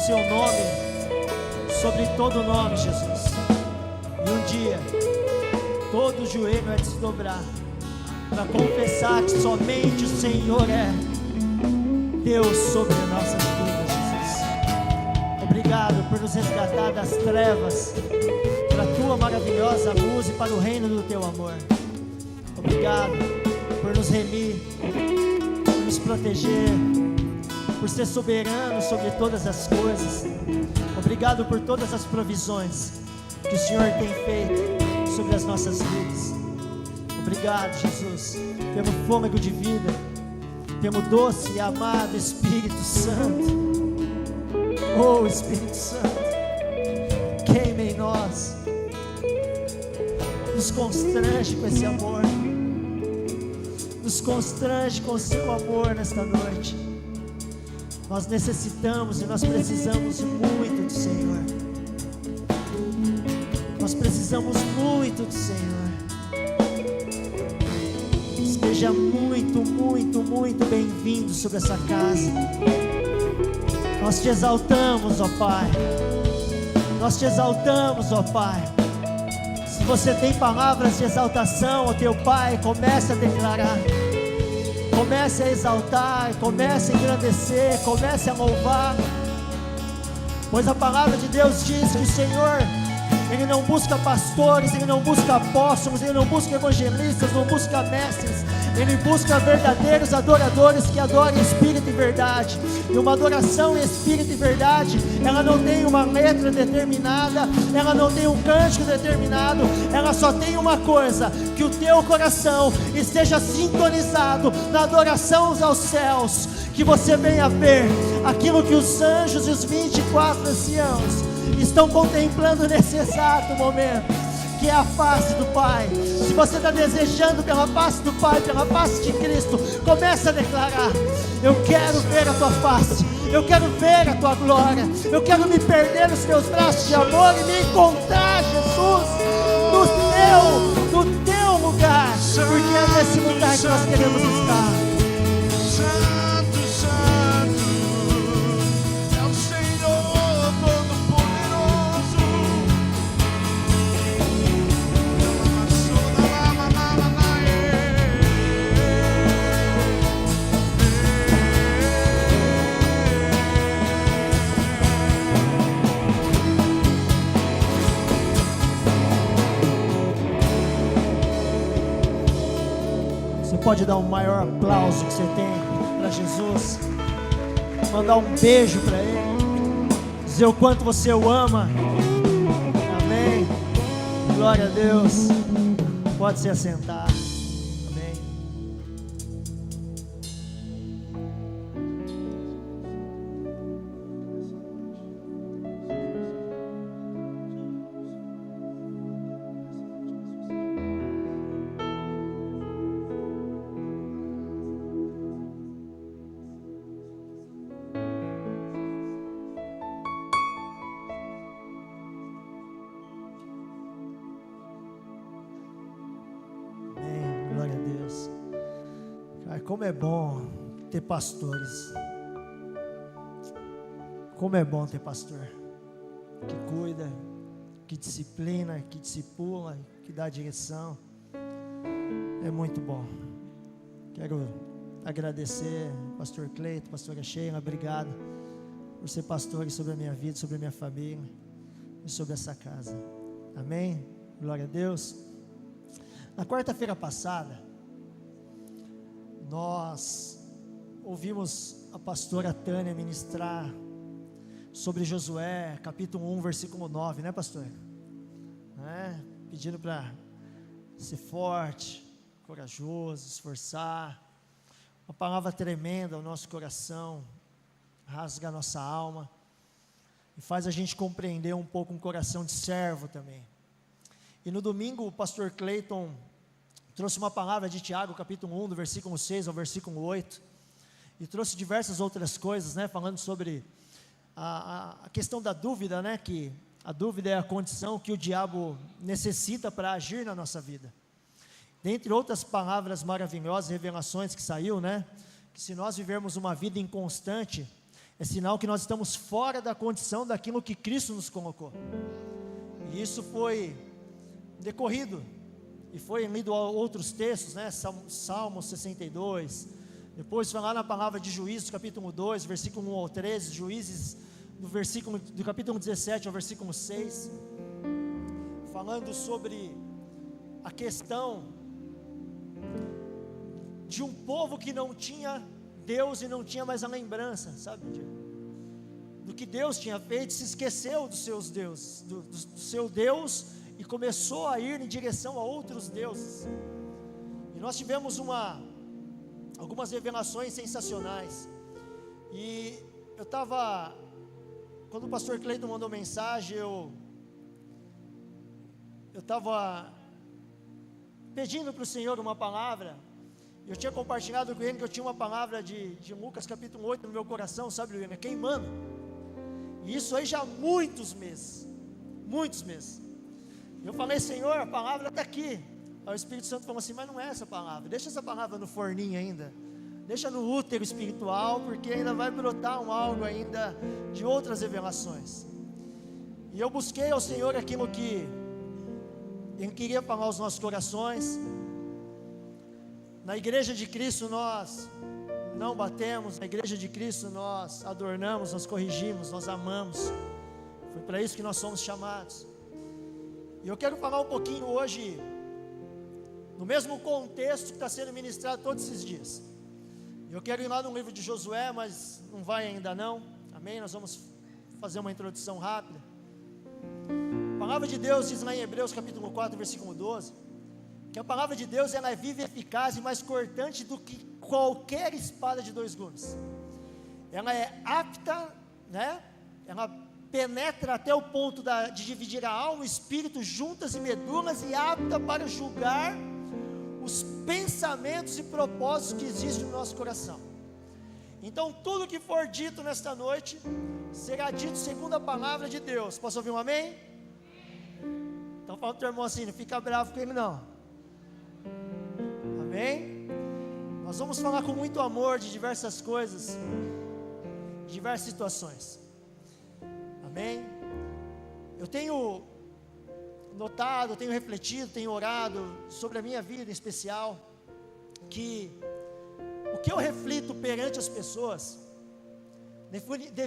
seu nome sobre todo nome, Jesus. E um dia, todo joelho vai se dobrar para confessar que somente o Senhor é Deus sobre as nossas vidas, Jesus. Obrigado por nos resgatar das trevas para a tua maravilhosa luz e para o reino do teu amor. Obrigado por nos remir, por nos proteger, por ser soberano sobre todas as coisas. Obrigado por todas as provisões que o Senhor tem feito sobre as nossas vidas. Obrigado, Jesus, pelo fôlego de vida, pelo doce e amado Espírito Santo. Oh, Espírito Santo, queime em nós, nos constrange com esse amor, nos constrange com o seu amor nesta noite. Nós necessitamos e nós precisamos muito do Senhor. Nós precisamos muito do Senhor. Seja muito, muito, muito bem-vindo sobre essa casa. Nós te exaltamos, ó Pai. Nós te exaltamos, ó Pai. Se você tem palavras de exaltação ao teu Pai, comece a declarar. Comece a exaltar, comece a engrandecer, comece a louvar. Pois a palavra de Deus diz que o Senhor, Ele não busca pastores, Ele não busca apóstolos, Ele não busca evangelistas, não busca mestres. Ele busca verdadeiros adoradores que adorem em espírito e verdade. E uma adoração em espírito e verdade, ela não tem uma letra determinada, ela não tem um cântico determinado, ela só tem uma coisa: que o teu coração esteja sintonizado na adoração aos céus, que você venha ver aquilo que os anjos e os 24 anciãos estão contemplando nesse exato momento, que é a face do Pai. Se você está desejando pela face do Pai, pela face de Cristo, comece a declarar: eu quero ver a tua face, eu quero ver a tua glória, eu quero me perder nos teus braços de amor e me encontrar, Jesus, no teu lugar, porque é nesse lugar que nós queremos estar. Pode dar um maior aplauso que você tem para Jesus, mandar um beijo para Ele, dizer o quanto você o ama. Amém. Glória a Deus. Pode se assentar. Amém. Como é bom ter pastores. Como é bom ter pastor que cuida, que disciplina, que discipula, que dá direção. É muito bom. Quero agradecer pastor Cleito, pastora Sheila, obrigado por ser pastores sobre a minha vida, sobre a minha família e sobre essa casa. Amém? Glória a Deus. Na quarta-feira passada, nós ouvimos a pastora Tânia ministrar sobre Josué, capítulo 1, versículo 9, né, pastor? Pedindo para ser forte, corajoso, esforçar. Uma palavra tremenda ao nosso coração, rasga a nossa alma e faz a gente compreender um pouco um coração de servo também. E no domingo o pastor Cleiton trouxe uma palavra de Tiago, capítulo 1, do versículo 6 ao versículo 8, e trouxe diversas outras coisas, né, falando sobre a questão da dúvida, né, que a dúvida é a condição que o diabo necessita para agir na nossa vida. Dentre outras palavras maravilhosas, revelações que saiu, né, que se nós vivermos uma vida inconstante, é sinal que nós estamos fora da condição daquilo que Cristo nos colocou. E isso foi decorrido, e foi lido outros textos, né? Salmo 62, depois foi lá na palavra de Juízes, capítulo 2, versículo 1 ao 13, Juízes, do capítulo 17 ao versículo 6, falando sobre a questão de um povo que não tinha Deus e não tinha mais a lembrança, sabe, do que Deus tinha feito, se esqueceu dos seus deuses, do seu Deus, e começou a ir em direção a outros deuses. E nós tivemos algumas revelações sensacionais. E eu estava, quando o pastor Cleiton mandou mensagem, eu estava pedindo para o Senhor uma palavra. Eu tinha compartilhado com ele que eu tinha uma palavra de Lucas capítulo 8 no meu coração, sabe, William, queimando. E isso aí já há muitos meses. Eu falei, Senhor, a palavra está aqui. Aí o Espírito Santo falou assim, mas não é essa palavra, deixa essa palavra no forninho ainda, deixa no útero espiritual, porque ainda vai brotar algo ainda de outras revelações. E eu busquei ao Senhor aquilo que Ele queria falar aos nossos corações. Na igreja de Cristo nós não batemos, na igreja de Cristo nós adornamos, nós corrigimos, nós amamos. Foi para isso que nós somos chamados. E eu quero falar um pouquinho hoje, no mesmo contexto que está sendo ministrado todos esses dias. Eu quero ir lá no livro de Josué, mas não vai ainda não, amém? Nós vamos fazer uma introdução rápida. A palavra de Deus diz lá em Hebreus capítulo 4, versículo 12, que a palavra de Deus ela é viva e eficaz e mais cortante do que qualquer espada de 2 gumes. Ela é apta, né? Ela penetra até o ponto de dividir a alma, o espírito, juntas e medulas, e apta para julgar os pensamentos e propósitos que existem no nosso coração. Então tudo que for dito nesta noite será dito segundo a palavra de Deus. Posso ouvir um amém? Então fala para o teu irmão assim, não fica bravo com ele não. Amém? Nós vamos falar com muito amor de diversas coisas, de diversas situações. Amém? Eu tenho notado, tenho refletido, tenho orado sobre a minha vida em especial, que o que eu reflito perante as pessoas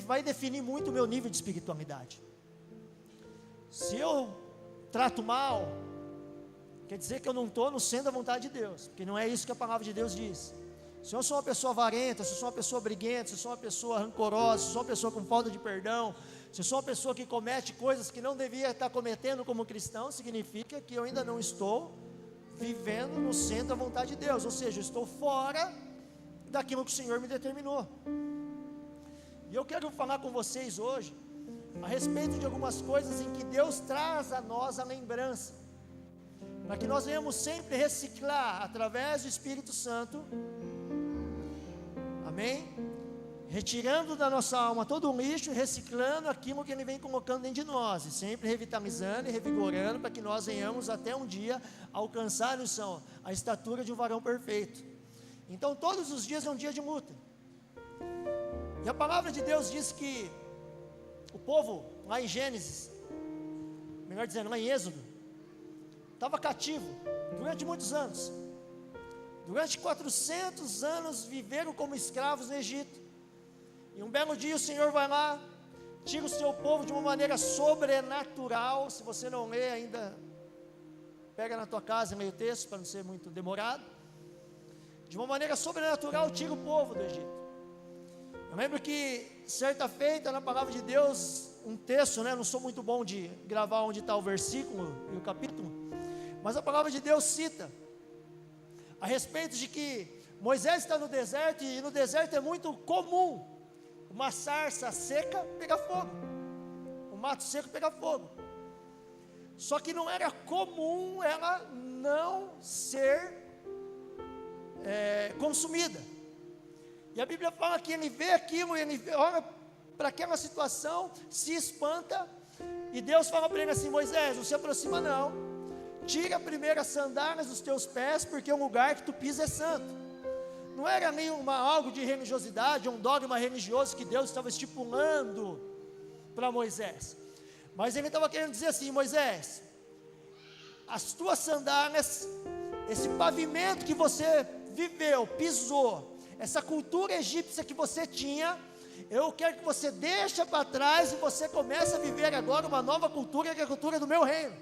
vai definir muito o meu nível de espiritualidade. Se eu trato mal, quer dizer que eu não estou no centro da vontade de Deus, porque não é isso que a palavra de Deus diz. Se eu sou uma pessoa avarenta, se eu sou uma pessoa briguenta, se eu sou uma pessoa rancorosa, se eu sou uma pessoa com falta de perdão, se eu sou uma pessoa que comete coisas que não devia estar cometendo como cristão, significa que eu ainda não estou vivendo no centro da vontade de Deus, ou seja, eu estou fora daquilo que o Senhor me determinou. E eu quero falar com vocês hoje a respeito de algumas coisas em que Deus traz a nós a lembrança, para que nós venhamos sempre reciclar através do Espírito Santo, amém? Retirando da nossa alma todo o lixo e reciclando aquilo que Ele vem colocando dentro de nós, e sempre revitalizando e revigorando, para que nós venhamos até um dia alcançar a estatura de um varão perfeito. Então todos os dias é um dia de luta, e a palavra de Deus diz que o povo lá em Gênesis, melhor dizendo, lá em Êxodo, estava cativo durante muitos anos. Durante 400 anos viveram como escravos no Egito. E um belo dia o Senhor vai lá, tira o seu povo de uma maneira sobrenatural. Se você não lê ainda, pega na tua casa e lê o texto para não ser muito demorado. De uma maneira sobrenatural tira o povo do Egito. Eu lembro que certa feita na palavra de Deus, um texto, né? Não sou muito bom de gravar onde está o versículo e o capítulo, mas a palavra de Deus cita a respeito de que Moisés está no deserto, e no deserto é muito comum uma sarça seca pegar fogo, um mato seco pegar fogo. Só que não era comum ela não ser consumida. E a Bíblia fala que ele vê aquilo, ele olha para aquela situação, se espanta, e Deus fala para ele assim: Moisés, não se aproxima não, tira primeiro as sandálias dos teus pés, porque o lugar que tu pisa é santo. não era algo de religiosidade, um dogma religioso que Deus estava estipulando para Moisés, mas ele estava querendo dizer assim: Moisés, as tuas sandálias, esse pavimento que você viveu, pisou, essa cultura egípcia que você tinha, eu quero que você deixe para trás e você comece a viver agora uma nova cultura, que é a cultura do meu reino,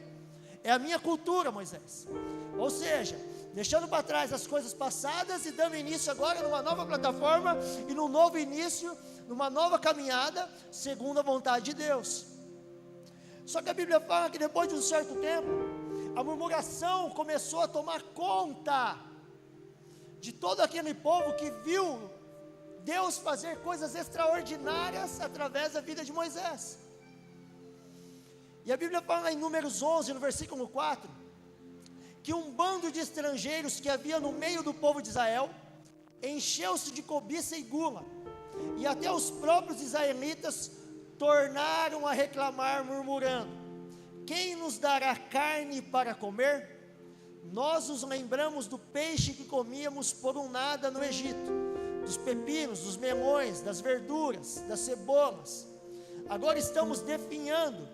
é a minha cultura, Moisés. Ou seja, deixando para trás as coisas passadas e dando início agora numa nova plataforma e num novo início, numa nova caminhada, segundo a vontade de Deus. Só que a Bíblia fala que depois de um certo tempo, a murmuração começou a tomar conta de todo aquele povo que viu Deus fazer coisas extraordinárias através da vida de Moisés. E a Bíblia fala em Números 11, no versículo 4, que um bando de estrangeiros que havia no meio do povo de Israel encheu-se de cobiça e gula, e até os próprios israelitas tornaram a reclamar, murmurando: quem nos dará carne para comer? Nós nos lembramos do peixe que comíamos por um nada no Egito, dos pepinos, dos melões, das verduras, das cebolas. Agora estamos definhando,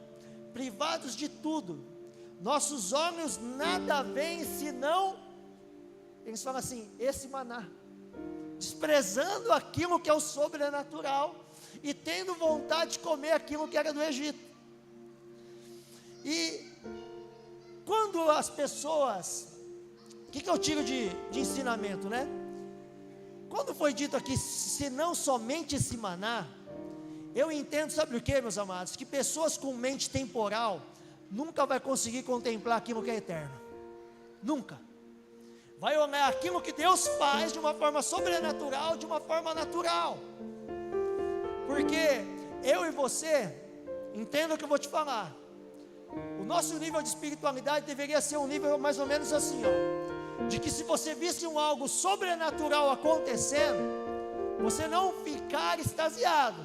privados de tudo. Nossos olhos nada veem senão, eles falam assim, esse maná, desprezando aquilo que é o sobrenatural e tendo vontade de comer aquilo que era do Egito. E quando as pessoas, o que eu tiro de ensinamento, né? Quando foi dito aqui, se não somente esse maná, eu entendo, sabe o que, meus amados? Que pessoas com mente temporal nunca vai conseguir contemplar aquilo que é eterno. Nunca. Vai olhar aquilo que Deus faz de uma forma sobrenatural, de uma forma natural. Porque eu e você, entenda o que eu vou te falar. O nosso nível de espiritualidade deveria ser um nível mais ou menos assim, ó, de que se você visse algo sobrenatural acontecendo, você não ficar extasiado,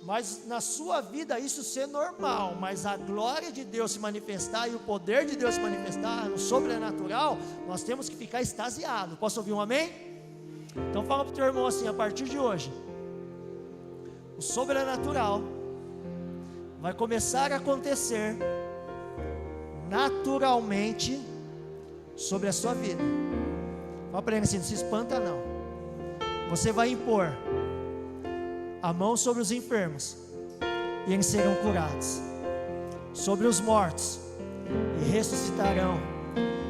mas na sua vida isso ser normal, mas a glória de Deus se manifestar e o poder de Deus se manifestar no sobrenatural, nós temos que ficar extasiado. Posso ouvir um amém? Então fala para o teu irmão assim: a partir de hoje, o sobrenatural vai começar a acontecer naturalmente sobre a sua vida. Fala para ele assim: não se espanta não. Você vai impor a mão sobre os enfermos e eles serão curados, sobre os mortos e ressuscitarão,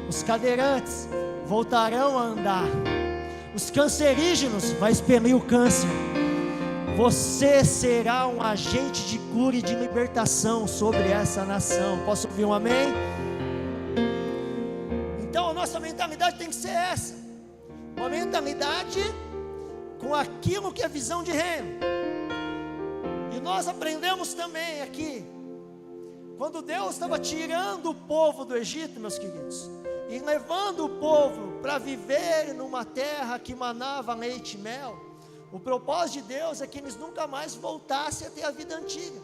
os cadeirantes voltarão a andar, os cancerígenos vai expelir o câncer. Você será um agente de cura e de libertação sobre essa nação. Posso ouvir um amém? Então a nossa mentalidade tem que ser essa, uma mentalidade com aquilo que é visão de reino. E nós aprendemos também aqui, quando Deus estava tirando o povo do Egito, meus queridos, e levando o povo para viver numa terra que manava leite e mel, o propósito de Deus é que eles nunca mais voltassem a ter a vida antiga.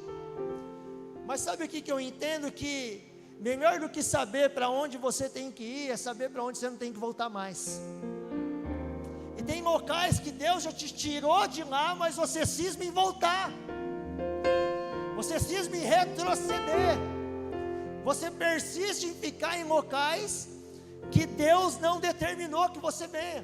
Mas sabe o que eu entendo? Que melhor do que saber para onde você tem que ir, é saber para onde você não tem que voltar mais. E tem locais que Deus já te tirou de lá, mas você cisma em voltar, você cisma em retroceder, você persiste em ficar em locais que Deus não determinou que você venha.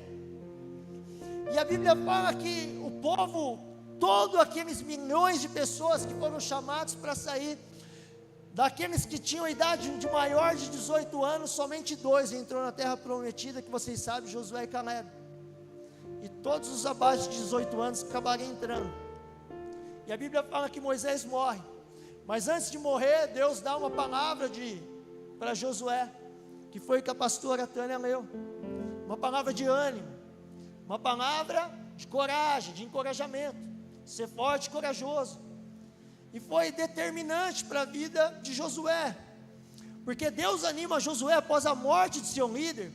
E a Bíblia fala que o povo, todos aqueles milhões de pessoas que foram chamados para sair, daqueles que tinham idade de maior de 18 anos, somente 2 entrou na terra prometida, que vocês sabem, Josué e Caleb. E todos os abaixo de 18 anos acabaram entrando. E a Bíblia fala que Moisés morre, mas antes de morrer, Deus dá uma palavra para Josué, que foi que a pastora Tânia leu, uma palavra de ânimo, uma palavra de coragem, de encorajamento, ser forte e corajoso. E foi determinante para a vida de Josué, porque Deus anima Josué após a morte de seu líder,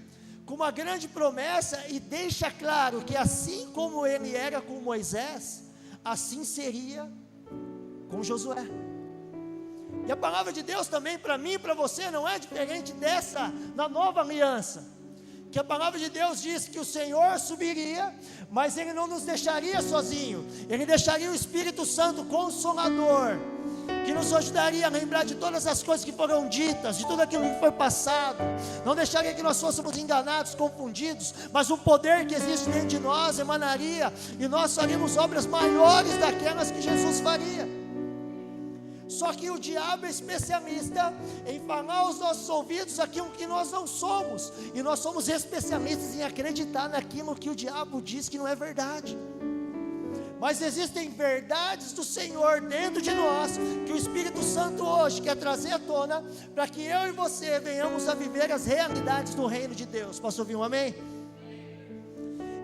com uma grande promessa, e deixa claro que assim como ele era com Moisés, assim seria com Josué. E a palavra de Deus também para mim e para você não é diferente dessa na nova aliança, que a palavra de Deus diz que o Senhor subiria, mas Ele não nos deixaria sozinho, Ele deixaria o Espírito Santo Consolador, que nos ajudaria a lembrar de todas as coisas que foram ditas, de tudo aquilo que foi passado, não deixaria que nós fôssemos enganados, confundidos, mas o poder que existe dentro de nós emanaria, e nós faríamos obras maiores daquelas que Jesus faria. Só que o diabo é especialista em falar aos nossos ouvidos aquilo que nós não somos, e nós somos especialistas em acreditar naquilo que o diabo diz que não é verdade. Mas existem verdades do Senhor dentro de nós, que o Espírito Santo hoje quer trazer à tona, para que eu e você venhamos a viver as realidades do reino de Deus. Posso ouvir um amém?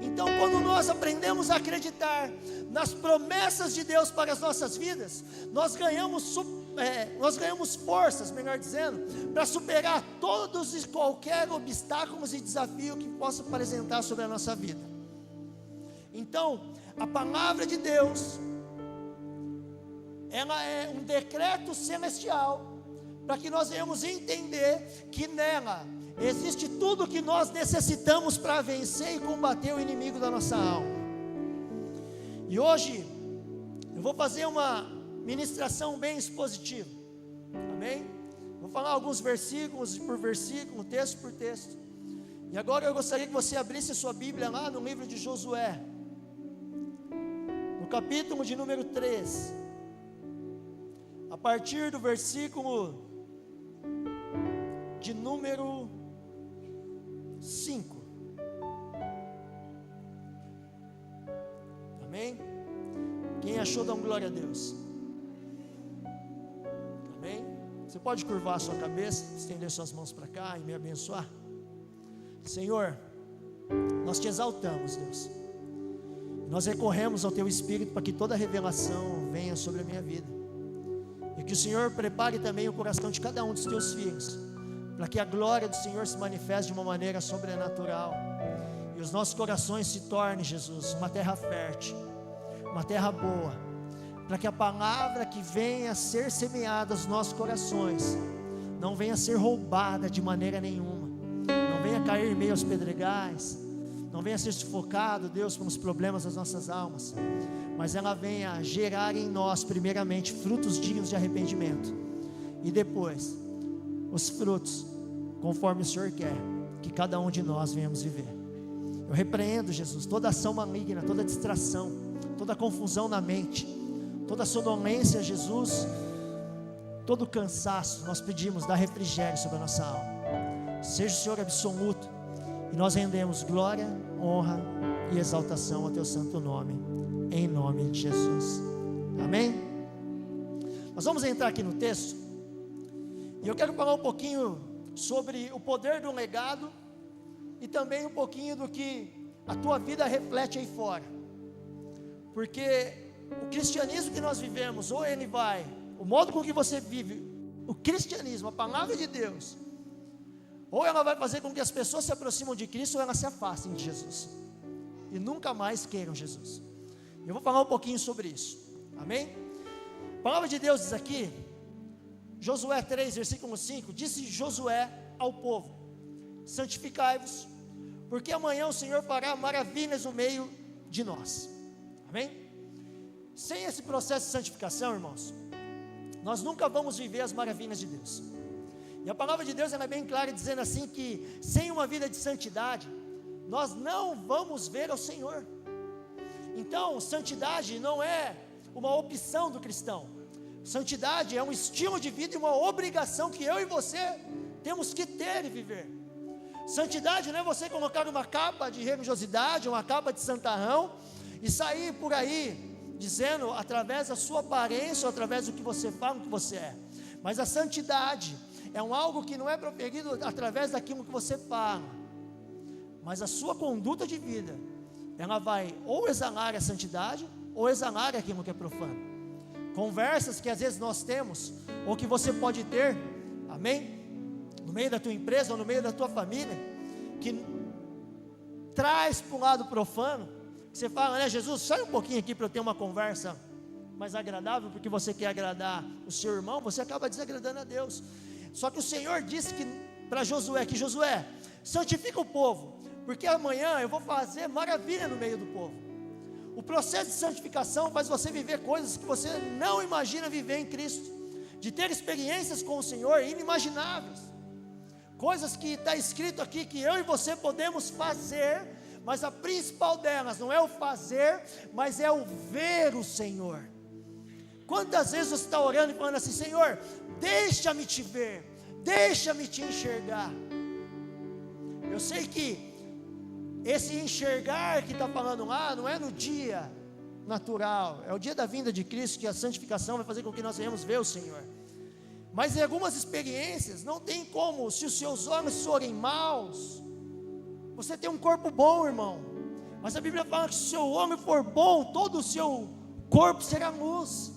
Então, quando nós aprendemos a acreditar nas promessas de Deus para as nossas vidas, nós ganhamos forças, melhor dizendo, para superar todos e qualquer obstáculos e desafio que possa apresentar sobre a nossa vida. Então, a palavra de Deus, ela é um decreto celestial, para que nós venhamos entender que nela existe tudo o que nós necessitamos para vencer e combater o inimigo da nossa alma. E hoje eu vou fazer uma ministração bem expositiva, amém? Vou falar alguns versículos por versículo, texto por texto. E agora eu gostaria que você abrisse a sua Bíblia lá no livro de Josué, no capítulo de número 3, a partir do versículo de número 5, amém? Quem achou, dá glória a Deus, amém? Você pode curvar a sua cabeça, estender suas mãos para cá e me abençoar. Senhor, nós te exaltamos, Deus, nós recorremos ao teu Espírito para que toda revelação venha sobre a minha vida, e que o Senhor prepare também o coração de cada um dos teus filhos, para que a glória do Senhor se manifeste de uma maneira sobrenatural, e os nossos corações se tornem, Jesus, uma terra fértil, uma terra boa, para que a palavra que venha a ser semeada nos nossos corações, não venha a ser roubada de maneira nenhuma, não venha cair em meio aos pedregais, não venha a ser sufocado, Deus, pelos problemas das nossas almas, mas ela venha gerar em nós, primeiramente, frutos dignos de arrependimento, e depois, os frutos, conforme o Senhor quer, que cada um de nós venhamos viver. Eu repreendo, Jesus, toda ação maligna, toda distração, toda confusão na mente, toda sonolência, Jesus, todo cansaço, nós pedimos, dá refrigério sobre a nossa alma, seja o Senhor absoluto, e nós rendemos glória, honra e exaltação ao teu santo nome, em nome de Jesus, amém? Nós vamos entrar aqui no texto, e eu quero falar um pouquinho sobre o poder do legado, e também um pouquinho do que a tua vida reflete aí fora, porque o cristianismo que nós vivemos, ou ele vai, o modo com que você vive o cristianismo, a palavra de Deus, ou ela vai fazer com que as pessoas se aproximem de Cristo, ou elas se afastem de Jesus, e nunca mais queiram Jesus. Eu vou falar um pouquinho sobre isso, amém? A palavra de Deus diz aqui, Josué 3, versículo 5, disse Josué ao povo: santificai-vos, porque amanhã o Senhor fará maravilhas no meio de nós, amém? Sem esse processo de santificação, irmãos, nós nunca vamos viver as maravilhas de Deus. E a palavra de Deus ela é bem clara, dizendo assim que sem uma vida de santidade, nós não vamos ver ao Senhor. Então, santidade não é uma opção do cristão, santidade é um estilo de vida e uma obrigação que eu e você temos que ter e viver. Santidade não é você colocar uma capa de religiosidade, uma capa de santarrão, e sair por aí, dizendo através da sua aparência, ou através do que você fala, o que você é. Mas a santidade é algo que não é proferido através daquilo que você fala, mas a sua conduta de vida, ela vai ou exalar a santidade, ou exalar aquilo que é profano. Conversas que às vezes nós temos, ou que você pode ter, amém? No meio da tua empresa, ou no meio da tua família, que traz para o lado profano, que você fala, né, Jesus, sai um pouquinho aqui para eu ter uma conversa mais agradável, porque você quer agradar o seu irmão, você acaba desagradando a Deus. Só que o Senhor disse que para Josué, que Josué, santifica o povo, porque amanhã eu vou fazer maravilha no meio do povo. O processo de santificação faz você viver coisas que você não imagina viver em Cristo, de ter experiências com o Senhor inimagináveis, coisas que está escrito aqui que eu e você podemos fazer, mas a principal delas não é o fazer, mas é o ver o Senhor. Quantas vezes você está orando e falando assim: Senhor, deixa-me te ver, deixa-me te enxergar. Eu sei que esse enxergar que está falando lá, não é no dia natural, é o dia da vinda de Cristo, que a santificação vai fazer com que nós venhamos ver o Senhor. Mas em algumas experiências, não tem como, se os seus olhos forem maus, você tem um corpo bom, irmão, mas a Bíblia fala que se o seu olho for bom, todo o seu corpo será luz.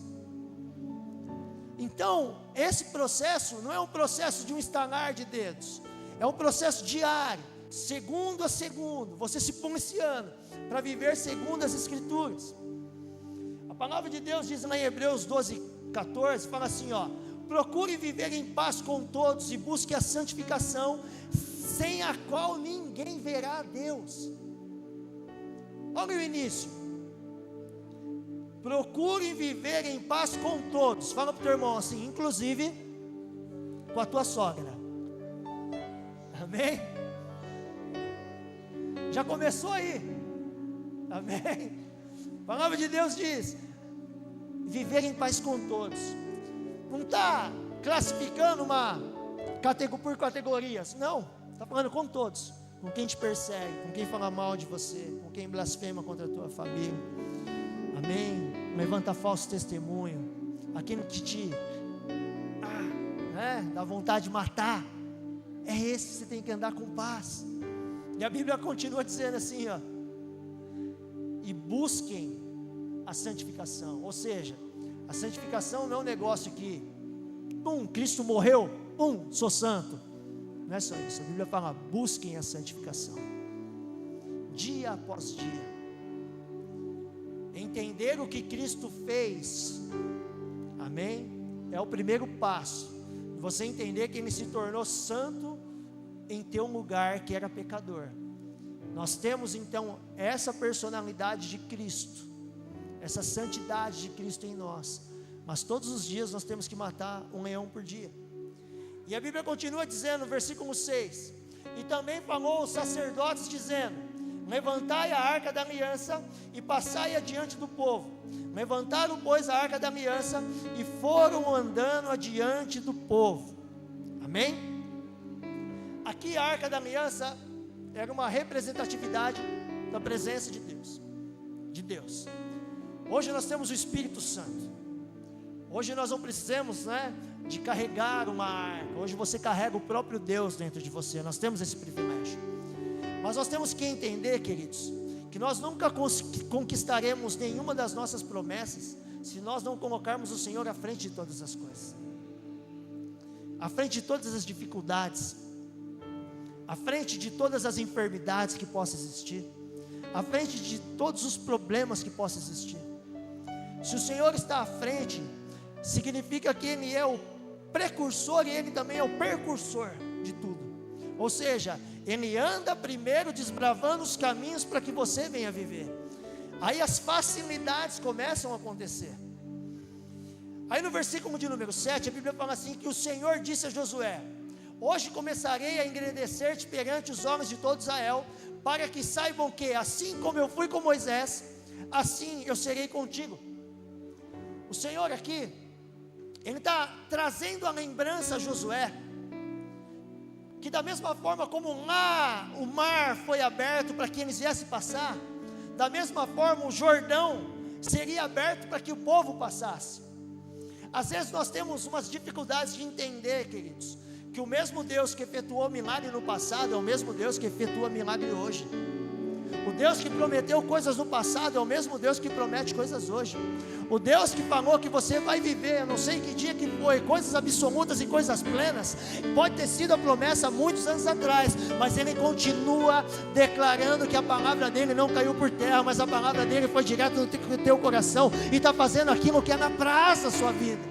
Então, esse processo não é um processo de um estalar de dedos, é um processo diário, segundo a segundo, você se policiando para viver segundo as Escrituras. A palavra de Deus diz lá em Hebreus 12:14, fala assim, ó: procure viver em paz com todos e busque a santificação, sem a qual ninguém verá a Deus. Olha o início: procure viver em paz com todos. Fala para o teu irmão assim, inclusive com a tua sogra. Amém? Já começou aí. Amém? A palavra de Deus diz: viver em paz com todos. Não está classificando por categorias, não, está falando com todos, com quem te persegue, com quem fala mal de você, com quem blasfema contra a tua família, amém? Levanta falso testemunho, aquele que dá vontade de matar, é esse que você tem que andar com paz. E a Bíblia continua dizendo assim, ó: e busquem a santificação. Ou seja, a santificação não é um negócio que, Cristo morreu, sou santo. Não é só isso. A Bíblia fala: busquem a santificação, dia após dia. Entender o que Cristo fez, amém? É o primeiro passo. Você entender que Ele se tornou santo em teu lugar que era pecador. Nós temos então essa personalidade de Cristo, essa santidade de Cristo em nós, mas todos os dias nós temos que matar um leão por dia. E a Bíblia continua dizendo no versículo 6: e também falou aos sacerdotes dizendo: levantai a arca da aliança e passai adiante do povo. Levantaram, pois, a arca da aliança e foram andando adiante do povo. Amém? Aqui a arca da aliança era uma representatividade da presença de Deus. Hoje nós temos o Espírito Santo. Hoje nós não precisamos, de carregar uma arca. Hoje você carrega o próprio Deus dentro de você. Nós temos esse privilégio. Mas nós temos que entender, queridos, que nós nunca conquistaremos nenhuma das nossas promessas se nós não colocarmos o Senhor à frente de todas as coisas, à frente de todas as dificuldades, à frente de todas as enfermidades que possam existir, à frente de todos os problemas que possam existir. Se o Senhor está à frente, significa que Ele é o precursor e Ele também é o percursor de tudo. Ou seja, Ele anda primeiro desbravando os caminhos para que você venha viver. Aí as facilidades começam a acontecer. Aí no versículo de número 7, a Bíblia fala assim, que o Senhor disse a Josué: hoje começarei a engrandecer-te perante os homens de todo Israel, para que saibam que, assim como eu fui com Moisés, assim eu serei contigo. O Senhor aqui, Ele está trazendo a lembrança a Josué, que da mesma forma como lá o mar foi aberto para que eles viessem passar, da mesma forma o Jordão seria aberto para que o povo passasse. Às vezes nós temos umas dificuldades de entender, queridos, que o mesmo Deus que efetuou milagre no passado é o mesmo Deus que efetua milagre hoje. O Deus que prometeu coisas no passado é o mesmo Deus que promete coisas hoje. O Deus que falou que você vai viver, eu não sei que dia que foi, coisas absolutas e coisas plenas, pode ter sido a promessa há muitos anos atrás, mas Ele continua declarando que a palavra dEle não caiu por terra, mas a palavra dEle foi direto no teu coração, e está fazendo aquilo que é na praça da sua vida.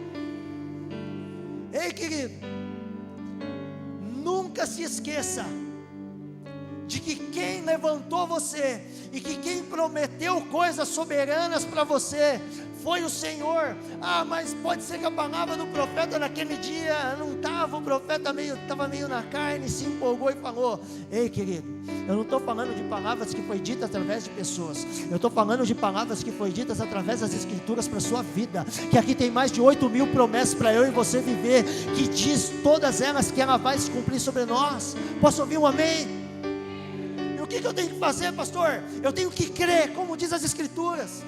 Ei, querido, nunca se esqueça de que quem levantou você, e que quem prometeu coisas soberanas para você, foi o Senhor. Mas pode ser que a palavra do profeta naquele dia não estava, o profeta estava meio na carne, se empolgou e falou. Ei, querido, eu não estou falando de palavras que foi ditas através de pessoas, eu estou falando de palavras que foi ditas através das Escrituras para a sua vida, que aqui tem mais de 8.000 promessas para eu e você viver, que diz todas elas que ela vai se cumprir sobre nós. Posso ouvir um amém? E o que eu tenho que fazer, pastor? Eu tenho que crer, como diz as Escrituras.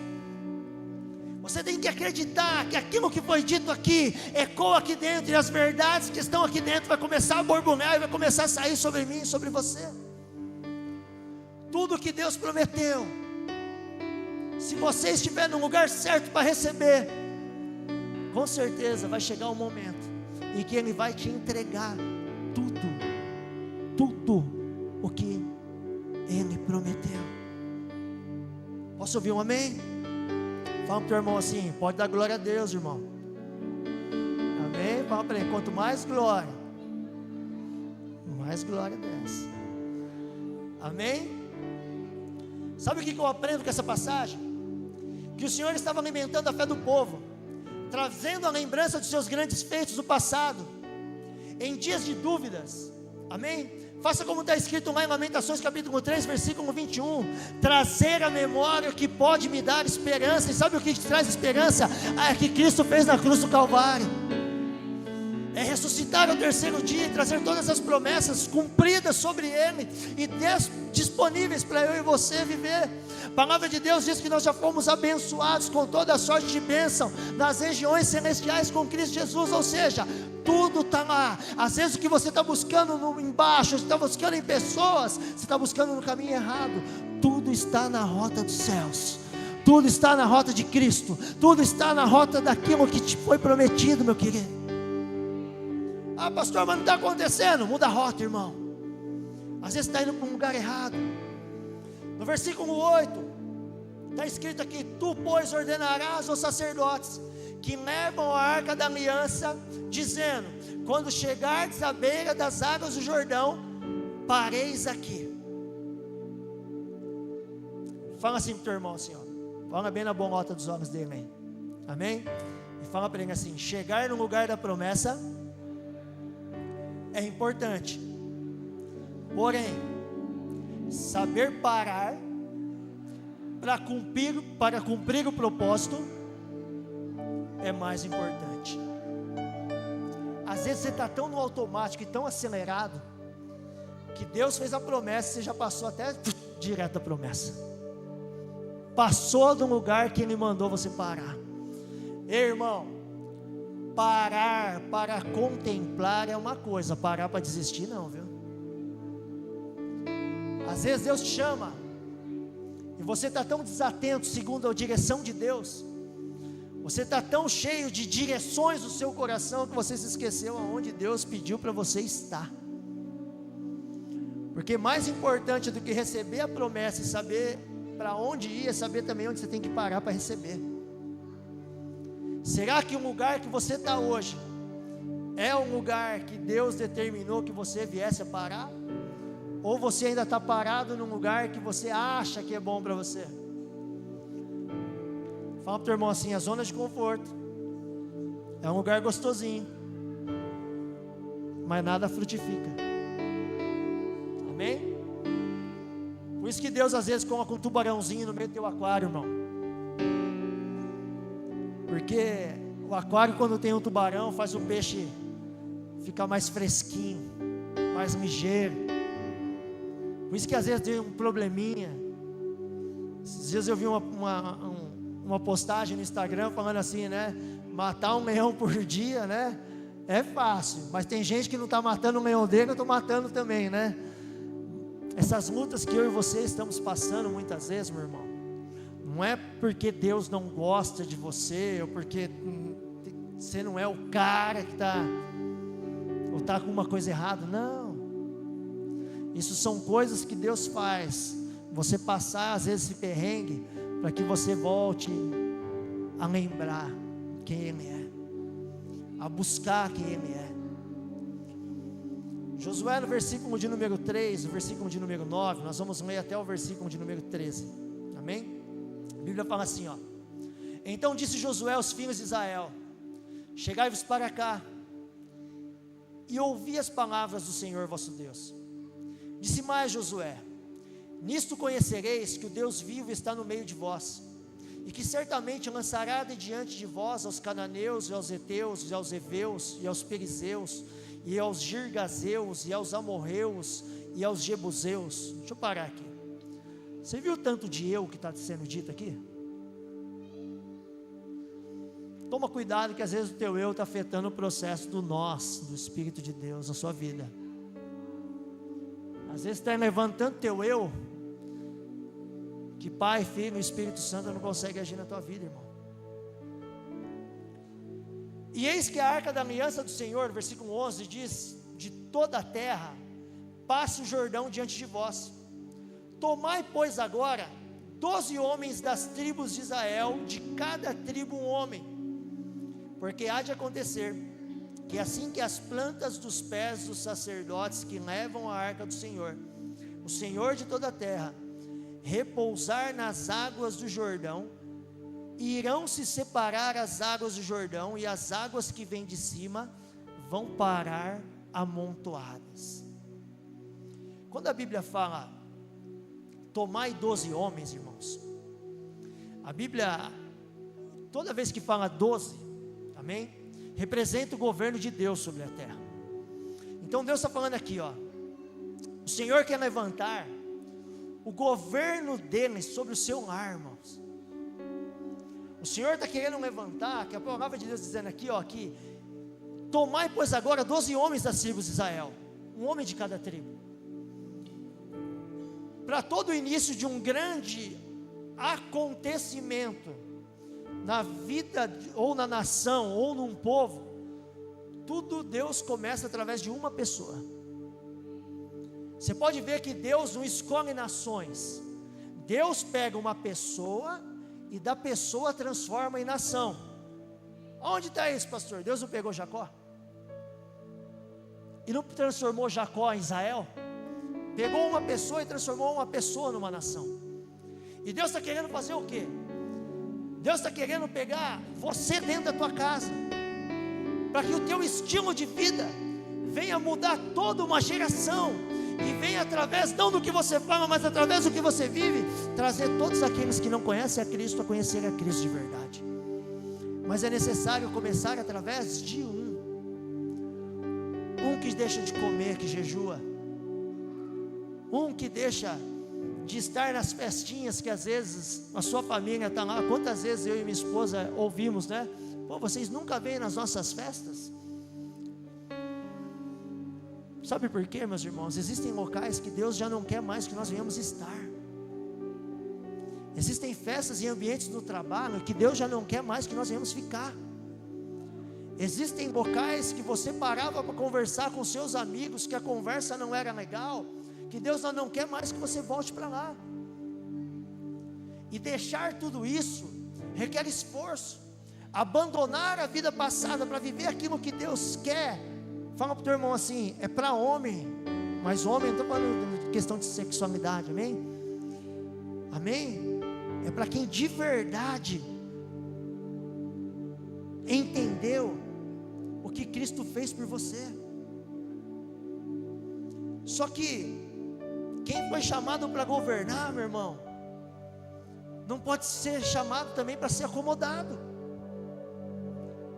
Você tem que acreditar que aquilo que foi dito aqui ecoa aqui dentro, e as verdades que estão aqui dentro vai começar a borbulhar e vai começar a sair sobre mim e sobre você. Tudo que Deus prometeu, se você estiver no lugar certo para receber, com certeza vai chegar um momento em que Ele vai te entregar tudo o que Ele prometeu. Posso ouvir um amém? Fala para o teu irmão assim, pode dar glória a Deus, irmão. Amém? Fala para ele, quanto mais glória desce. Amém? Sabe o que eu aprendo com essa passagem? Que o Senhor estava alimentando a fé do povo, trazendo a lembrança dos seus grandes feitos do passado, em dias de dúvidas. Amém? Faça como está escrito lá em Lamentações capítulo 3, versículo 21, trazer a memória o que pode me dar esperança. E sabe o que traz esperança? É que Cristo fez na cruz do Calvário, é ressuscitar ao terceiro dia, e trazer todas as promessas cumpridas sobre Ele, e disponíveis para eu e você viver. A palavra de Deus diz que nós já fomos abençoados com toda a sorte de bênção nas regiões celestiais com Cristo Jesus. Ou seja, tudo está lá. Às vezes o que você está buscando embaixo, você está buscando em pessoas, você está buscando no caminho errado. Tudo está na rota dos céus, tudo está na rota de Cristo, tudo está na rota daquilo que te foi prometido, meu querido. Pastor, mas não está acontecendo. Muda a rota, irmão. Às vezes está indo para um lugar errado. No versículo 8 está escrito aqui: tu, pois, ordenarás aos sacerdotes que levam a arca da aliança, dizendo: quando chegardes à beira das águas do Jordão, pareis aqui. Fala assim para o teu irmão assim, ó. Fala bem na boa nota dos olhos dele, hein? Amém? E fala para ele assim: chegar no lugar da promessa é importante, porém, saber parar para cumprir o propósito é mais importante. Às vezes você está tão no automático e tão acelerado, que Deus fez a promessa e você já passou até direto a promessa, passou do lugar que Ele mandou você parar. Ei, irmão, parar para contemplar é uma coisa, parar para desistir não, viu? Às vezes Deus te chama e você está tão desatento segundo a direção de Deus, você está tão cheio de direções no seu coração, que você se esqueceu aonde Deus pediu para você estar. Porque mais importante do que receber a promessa e saber para onde ir, é saber também onde você tem que parar para receber. Será que o lugar que você está hoje é um lugar que Deus determinou que você viesse a parar? Ou você ainda está parado num lugar que você acha que é bom para você? Fala para o teu irmão assim: a zona de conforto é um lugar gostosinho, mas nada frutifica. Amém? Por isso que Deus às vezes coloca um tubarãozinho no meio do teu aquário, irmão. Porque o aquário, quando tem um tubarão, faz o peixe ficar mais fresquinho, mais ligeiro. Por isso que às vezes tem um probleminha. Esses dias eu vi uma postagem no Instagram falando assim, né? Matar um leão por dia, né? É fácil, mas tem gente que não está matando o leão dele, eu estou matando também, né? Essas lutas que eu e você estamos passando muitas vezes, meu irmão, não é porque Deus não gosta de você, ou porque você não é o cara que está, ou está com uma coisa errada, não. Isso são coisas que Deus faz, você passar às vezes esse perrengue, para que você volte a lembrar quem Ele é, a buscar quem Ele é. Josué, no versículo de número 3, no versículo de número 9, nós vamos ler até o versículo de número 13, amém? A Bíblia fala assim, ó: então disse Josué aos filhos de Israel: chegai-vos para cá, e ouvi as palavras do Senhor vosso Deus. Disse mais Josué: nisto conhecereis que o Deus vivo está no meio de vós, e que certamente lançará de diante de vós aos cananeus, e aos heteus, e aos heveus, e aos perizeus, e aos girgazeus, e aos amorreus, e aos jebuseus. Deixa eu parar aqui. Você viu o tanto de eu que está sendo dito aqui? Toma cuidado, que às vezes o teu eu está afetando o processo do nós, do Espírito de Deus na sua vida. Às vezes está levando tanto teu eu, que Pai, Filho e Espírito Santo não consegue agir na tua vida, irmão. E eis que a arca da aliança do Senhor, versículo 11, diz: de toda a terra passe o Jordão diante de vós. Tomai, pois, agora 12 homens das tribos de Israel, de cada tribo um homem, porque há de acontecer que assim que as plantas dos pés dos sacerdotes que levam a arca do Senhor, o Senhor de toda a terra, repousar nas águas do Jordão, irão se separar as águas do Jordão, e as águas que vêm de cima vão parar amontoadas. Quando a Bíblia fala tomai 12 homens, irmãos, a Bíblia, toda vez que fala 12, amém, representa o governo de Deus sobre a terra. Então Deus está falando aqui, ó, o Senhor quer levantar o governo dele sobre o seu lar, irmãos. O Senhor está querendo levantar, que a palavra de Deus dizendo aqui, ó, que tomai, pois, agora 12 homens das tribos de Israel, um homem de cada tribo, para todo o início de um grande acontecimento na vida, ou na nação, ou num povo. Tudo Deus começa através de uma pessoa. Você pode ver que Deus não escolhe nações. Deus pega uma pessoa e da pessoa transforma em nação. Onde está isso, pastor? Deus não pegou Jacó? E não transformou Jacó em Israel? Pegou uma pessoa e transformou uma pessoa numa nação. E Deus está querendo fazer o quê? Deus está querendo pegar você dentro da tua casa, para que o teu estilo de vida venha mudar toda uma geração, e venha através, não do que você fala, mas através do que você vive, trazer todos aqueles que não conhecem a Cristo a conhecer a Cristo de verdade. Mas é necessário começar através de um que deixa de comer, que jejua, um que deixa de estar nas festinhas, que às vezes a sua família está lá. Quantas vezes eu e minha esposa ouvimos, né? Pô, vocês nunca vêm nas nossas festas? Sabe por quê, meus irmãos? Existem locais que Deus já não quer mais que nós venhamos estar. Existem festas e ambientes no trabalho que Deus já não quer mais que nós venhamos ficar. Existem locais que você parava para conversar com seus amigos, que a conversa não era legal, que Deus já não quer mais que você volte para lá. E deixar tudo isso requer esforço. Abandonar a vida passada para viver aquilo que Deus quer. Fala para o teu irmão assim: é para homem, mas homem, não estou falando de questão de sexualidade, amém? Amém? É para quem de verdade entendeu o que Cristo fez por você. Só que quem foi chamado para governar, meu irmão, não pode ser chamado também para ser acomodado.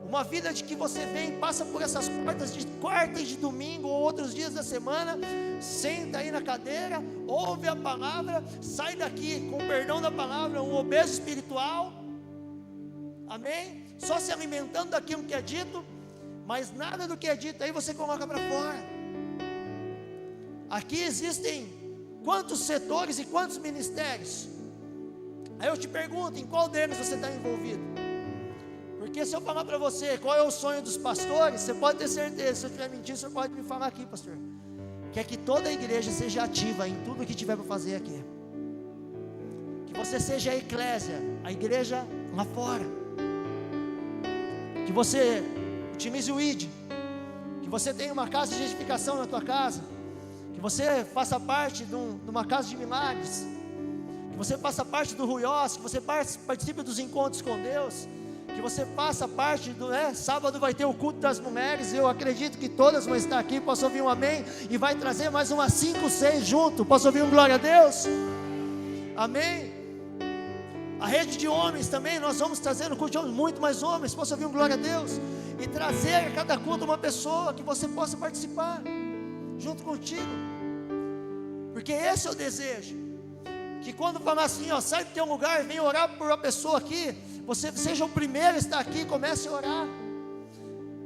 Uma vida de que você vem, passa por essas portas de quarta e de domingo, ou outros dias da semana, senta aí na cadeira, ouve a palavra, sai daqui, com perdão da palavra, um obeso espiritual, amém? Só se alimentando daquilo que é dito, mas nada do que é dito aí você coloca para fora. Aqui existem quantos setores e quantos ministérios? Aí eu te pergunto, em qual deles você está envolvido? Porque se eu falar para você qual é o sonho dos pastores, você pode ter certeza, se eu estiver mentindo, você pode me falar aqui, pastor, que é que toda a igreja seja ativa em tudo que tiver para fazer aqui, que você seja a eclésia, a igreja lá fora, que você utilize o ID, que você tenha uma casa de edificação na tua casa, que você faça parte de uma casa de milagres, que você faça parte do Ruiós, que você participe dos encontros com Deus, que você faça parte do, sábado vai ter o culto das mulheres, eu acredito que todas vão estar aqui, posso ouvir um amém, e vai trazer mais umas 5, 6 junto, posso ouvir um glória a Deus, amém. A rede de homens também, nós vamos trazer no culto de homens, muito mais homens, posso ouvir um glória a Deus, e trazer a cada culto uma pessoa, que você possa participar, junto contigo, porque esse é o desejo, que quando falar assim, sai do teu lugar, vem orar por uma pessoa aqui, você seja o primeiro a estar aqui, comece a orar,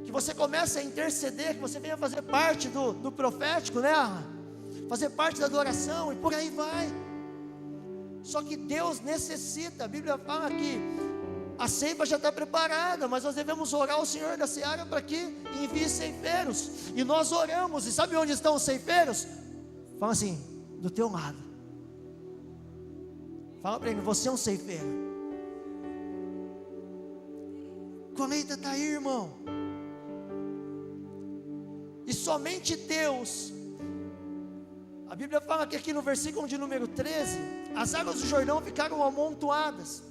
que você comece a interceder, que você venha fazer parte do profético, fazer parte da adoração, e por aí vai. Só que Deus necessita, a Bíblia fala que a ceifa já está preparada, mas nós devemos orar ao Senhor da seara para que envie ceifeiros, e nós oramos, e sabe onde estão os ceifeiros? Fala assim, do teu lado, fala para ele, você é um ceifeiro. A colheita está aí, irmão, e somente Deus, a Bíblia fala que aqui no versículo de número 13, as águas do Jordão ficaram amontoadas,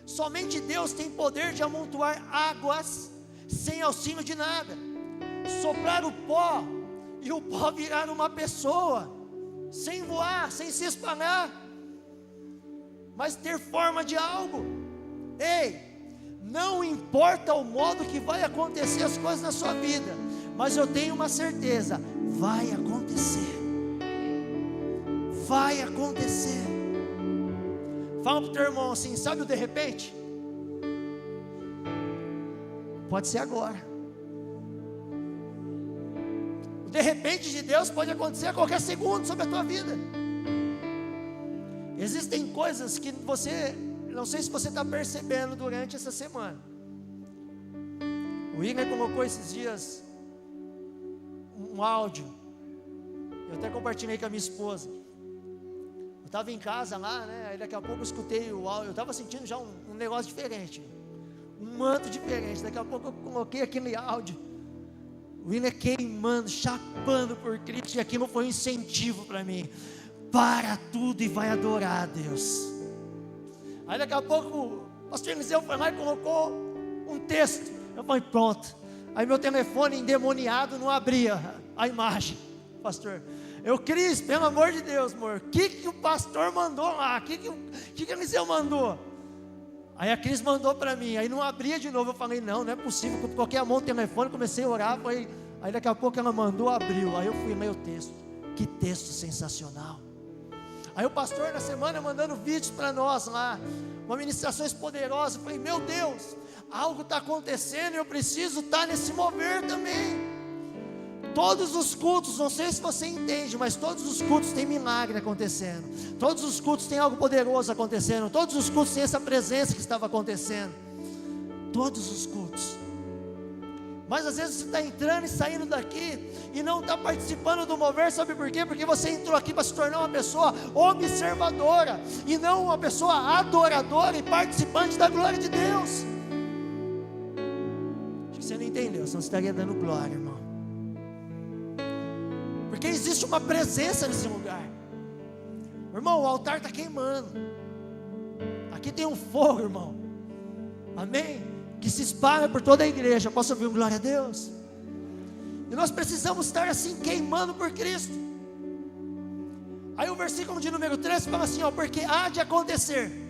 somente Deus tem poder de amontoar águas, sem auxílio de nada, soprar o pó, e o pó virar uma pessoa, sem voar, sem se espalhar, mas ter forma de algo. Ei, não importa o modo que vai acontecer as coisas na sua vida, mas eu tenho uma certeza, vai acontecer, vai acontecer. Fala para o teu irmão assim, sabe o de repente? Pode ser agora. O de repente de Deus pode acontecer a qualquer segundo sobre a tua vida. Existem coisas que você, não sei se você está percebendo durante essa semana. O Igor colocou esses dias um áudio, eu até compartilhei com a minha esposa. Eu estava em casa lá, aí daqui a pouco eu escutei o áudio, eu estava sentindo já um negócio diferente, um manto diferente, daqui a pouco eu coloquei aquele áudio, o William queimando, chapando por Cristo, e aquilo foi um incentivo para mim, para tudo e vai adorar a Deus. Aí daqui a pouco o pastor Eliseu foi lá e colocou um texto, eu falei pronto, aí meu telefone endemoniado não abria a imagem, pastor, eu, Cris, pelo amor de Deus, amor, o que o pastor mandou lá, o que Eliseu mandou? Aí a Cris mandou para mim, aí não abria de novo, eu falei, não é possível, eu coloquei a mão no telefone, comecei a orar, aí daqui a pouco ela mandou, abriu, aí eu fui ler o texto, que texto sensacional. Aí o pastor na semana mandando vídeos para nós lá, uma ministrações poderosas, eu falei, meu Deus, algo está acontecendo e eu preciso estar nesse mover também. Todos os cultos, não sei se você entende, mas todos os cultos tem milagre acontecendo, todos os cultos tem algo poderoso acontecendo, todos os cultos tem essa presença que estava acontecendo, todos os cultos. Mas às vezes você está entrando e saindo daqui e não está participando do mover, sabe por quê? Porque você entrou aqui para se tornar uma pessoa observadora e não uma pessoa adoradora e participante da glória de Deus. Acho que você não entendeu, senão você estaria dando glória, irmão. Porque existe uma presença nesse lugar. Irmão, o altar está queimando. Aqui tem um fogo, irmão. Amém? Que se espalha por toda a igreja. Posso ouvir um glória a Deus? E nós precisamos estar assim, queimando por Cristo. Aí o versículo de número 13 fala assim, porque há de acontecer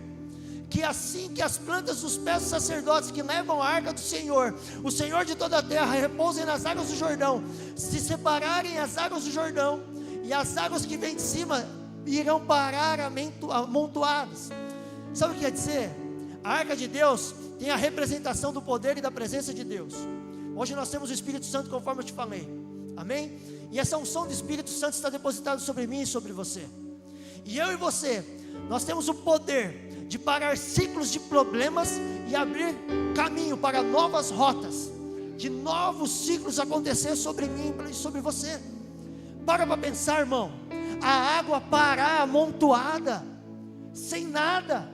que assim que as plantas dos pés dos sacerdotes que levam a arca do Senhor, o Senhor de toda a terra, repousem nas águas do Jordão, se separarem as águas do Jordão, e as águas que vêm de cima irão parar amontoadas. Sabe o que quer dizer? A arca de Deus tem a representação do poder e da presença de Deus. Hoje nós temos o Espírito Santo, conforme eu te falei, amém? E essa unção do Espírito Santo está depositada sobre mim e sobre você, e eu e você, nós temos o poder de parar ciclos de problemas e abrir caminho para novas rotas, de novos ciclos acontecer sobre mim e sobre você. Para pensar, irmão, a água parar amontoada, sem nada,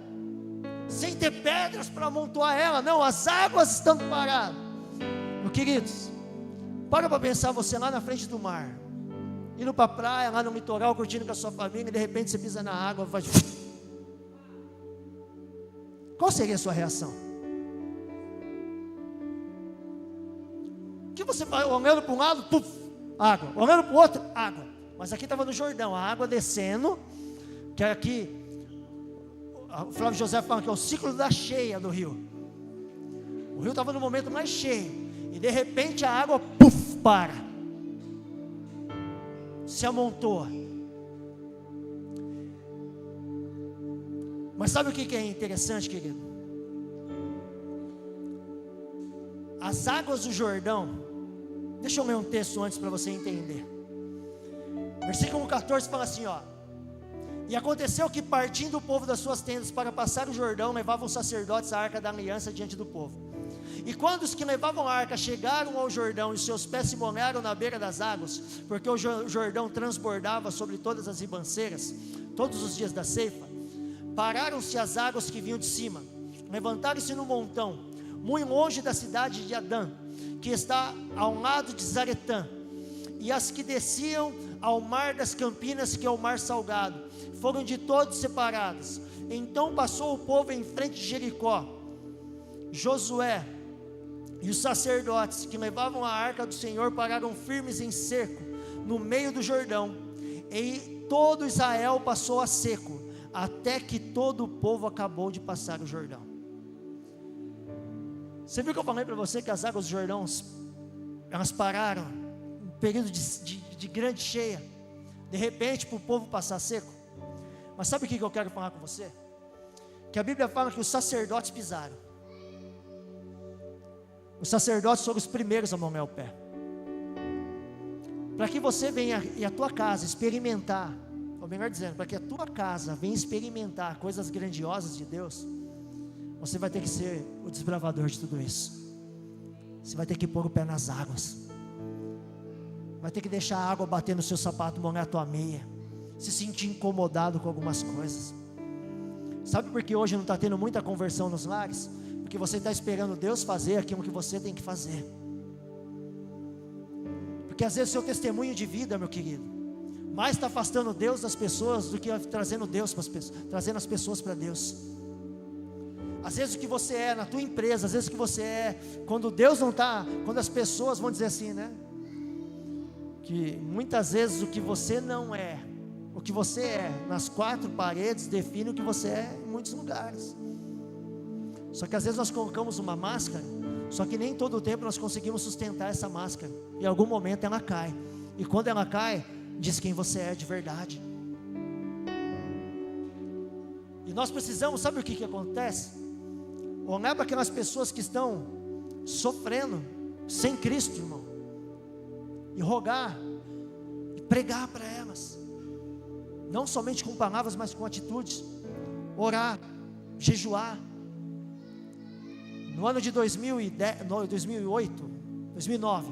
sem ter pedras para amontoar ela, não, as águas estão paradas. Meus queridos, para pensar você lá na frente do mar, indo para a praia, lá no litoral, curtindo com a sua família, e de repente você pisa na água, faz... Qual seria a sua reação? O que você faz? Olhando para um lado, puf, água. Olhando para o outro, água. Mas aqui estava no Jordão, a água descendo, que aqui, o Flávio José fala que é o ciclo da cheia do rio. O rio estava no momento mais cheio, e de repente a água, puf, para. Se amontoa. Mas sabe o que é interessante, querido? As águas do Jordão, deixa eu ler um texto antes para você entender. Versículo 14 fala assim, ó: e aconteceu que, partindo o povo das suas tendas para passar o Jordão, levavam os sacerdotes a arca da aliança diante do povo. E quando os que levavam a arca chegaram ao Jordão, e seus pés se molharam na beira das águas, porque o Jordão transbordava sobre todas as ribanceiras, todos os dias da ceifa, pararam-se as águas que vinham de cima, levantaram-se no montão, muito longe da cidade de Adã, que está ao lado de Zaretã, e as que desciam ao mar das Campinas, que é o mar salgado, foram de todos separadas. Então passou o povo em frente de Jericó. Josué e os sacerdotes que levavam a arca do Senhor pararam firmes em seco, no meio do Jordão, e todo Israel passou a seco, até que todo o povo acabou de passar o Jordão. Você viu que eu falei para você que as águas do Jordão, elas pararam em período de grande cheia, de repente, para o povo passar seco? Mas sabe o que eu quero falar com você? Que a Bíblia fala que os sacerdotes pisaram. Os sacerdotes foram os primeiros a molhar o pé. Para que você venha e a tua casa experimentar, ou melhor dizendo, para que a tua casa venha experimentar coisas grandiosas de Deus, você vai ter que ser o desbravador de tudo isso. Você vai ter que pôr o pé nas águas, vai ter que deixar a água bater no seu sapato, molhar a tua meia, se sentir incomodado com algumas coisas. Sabe por que hoje não está tendo muita conversão nos lares? Porque você está esperando Deus fazer aquilo que você tem que fazer. Porque às vezes o seu testemunho de vida, meu querido, mais está afastando Deus das pessoas do que trazendo Deus para as pessoas, trazendo as pessoas para Deus. Às vezes o que você é na tua empresa, às vezes o que você é, quando Deus não está, quando as pessoas vão dizer assim, né? Que muitas vezes o que você não é, o que você é nas quatro paredes define o que você é em muitos lugares. Só que às vezes nós colocamos uma máscara, só que nem todo o tempo nós conseguimos sustentar essa máscara. Em algum momento ela cai, e quando ela cai, diz quem você é de verdade. E nós precisamos, sabe o que acontece? Olhar para aquelas pessoas que estão sofrendo sem Cristo, irmão, e rogar, e pregar para elas, não somente com palavras, mas com atitudes. Orar, jejuar. No ano de 2008, 2009,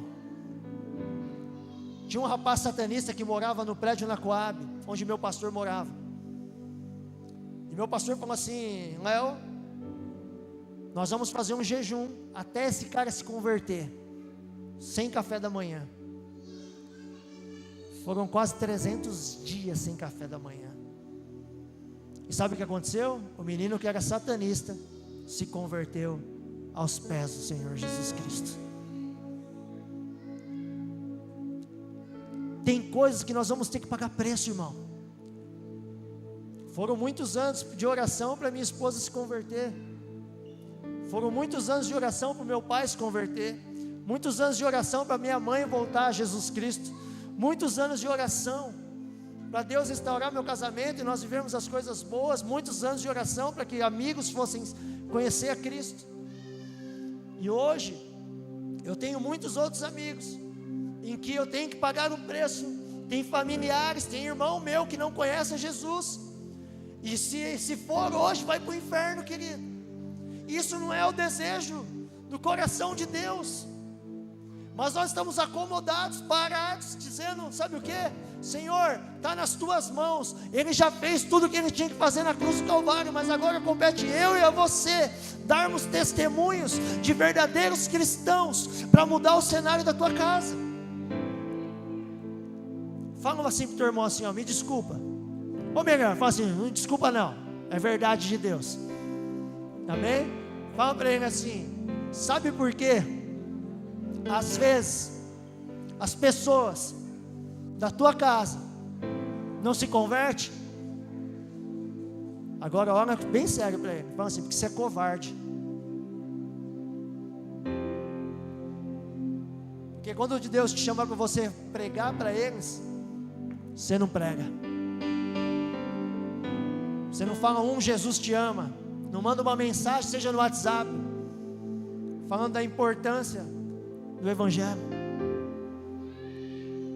tinha um rapaz satanista que morava no prédio na Coab, onde meu pastor morava. E meu pastor falou assim: Léo, nós vamos fazer um jejum até esse cara se converter, sem café da manhã. Foram quase 300 dias sem café da manhã. E sabe o que aconteceu? O menino que era satanista se converteu aos pés do Senhor Jesus Cristo. Tem coisas que nós vamos ter que pagar preço, irmão. Foram muitos anos de oração para minha esposa se converter. Foram muitos anos de oração para o meu pai se converter. Muitos anos de oração para minha mãe voltar a Jesus Cristo. Muitos anos de oração para Deus restaurar meu casamento e nós vivemos as coisas boas. Muitos anos de oração para que amigos fossem conhecer a Cristo. E hoje eu tenho muitos outros amigos em que eu tenho que pagar o preço. Tem familiares, tem irmão meu que não conhece Jesus, e se for hoje vai para o inferno, querido. Isso não é o desejo do coração de Deus. Mas nós estamos acomodados, parados, dizendo, sabe o que? Senhor, está nas tuas mãos. Ele já fez tudo o que ele tinha que fazer na cruz do Calvário, mas agora compete eu e a você darmos testemunhos de verdadeiros cristãos para mudar o cenário da tua casa. Fala assim pro teu irmão assim, ó, me desculpa. Ou melhor, fala assim, não desculpa não, é verdade de Deus. Amém? Fala para ele assim, sabe por quê? Às vezes, as pessoas da tua casa não se convertem. Agora olha bem sério para ele, fala assim, porque você é covarde. Porque quando Deus te chama para você pregar para eles, você não prega. Você não fala Jesus te ama. Não manda uma mensagem, seja no WhatsApp, falando da importância do Evangelho.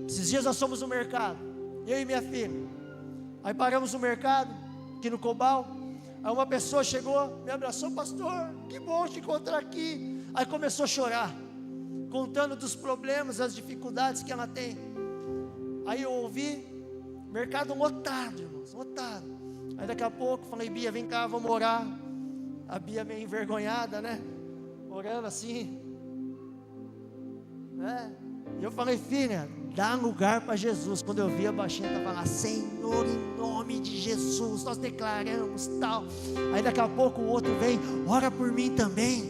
Esses dias nós fomos no mercado, eu e minha filha. Aí paramos no mercado, aqui no Cobal. Aí uma pessoa chegou, me abraçou, pastor, que bom te encontrar aqui. Aí começou a chorar, contando dos problemas, das dificuldades que ela tem. Aí eu ouvi, mercado lotado, irmãos, lotado. Aí daqui a pouco falei, Bia, vem cá, vamos orar. A Bia meio envergonhada, né? Orando assim, né? E eu falei, filha, dá lugar para Jesus. Quando eu vi a baixinha, estava lá, Senhor, em nome de Jesus, nós declaramos tal. Aí daqui a pouco o outro vem, ora por mim também.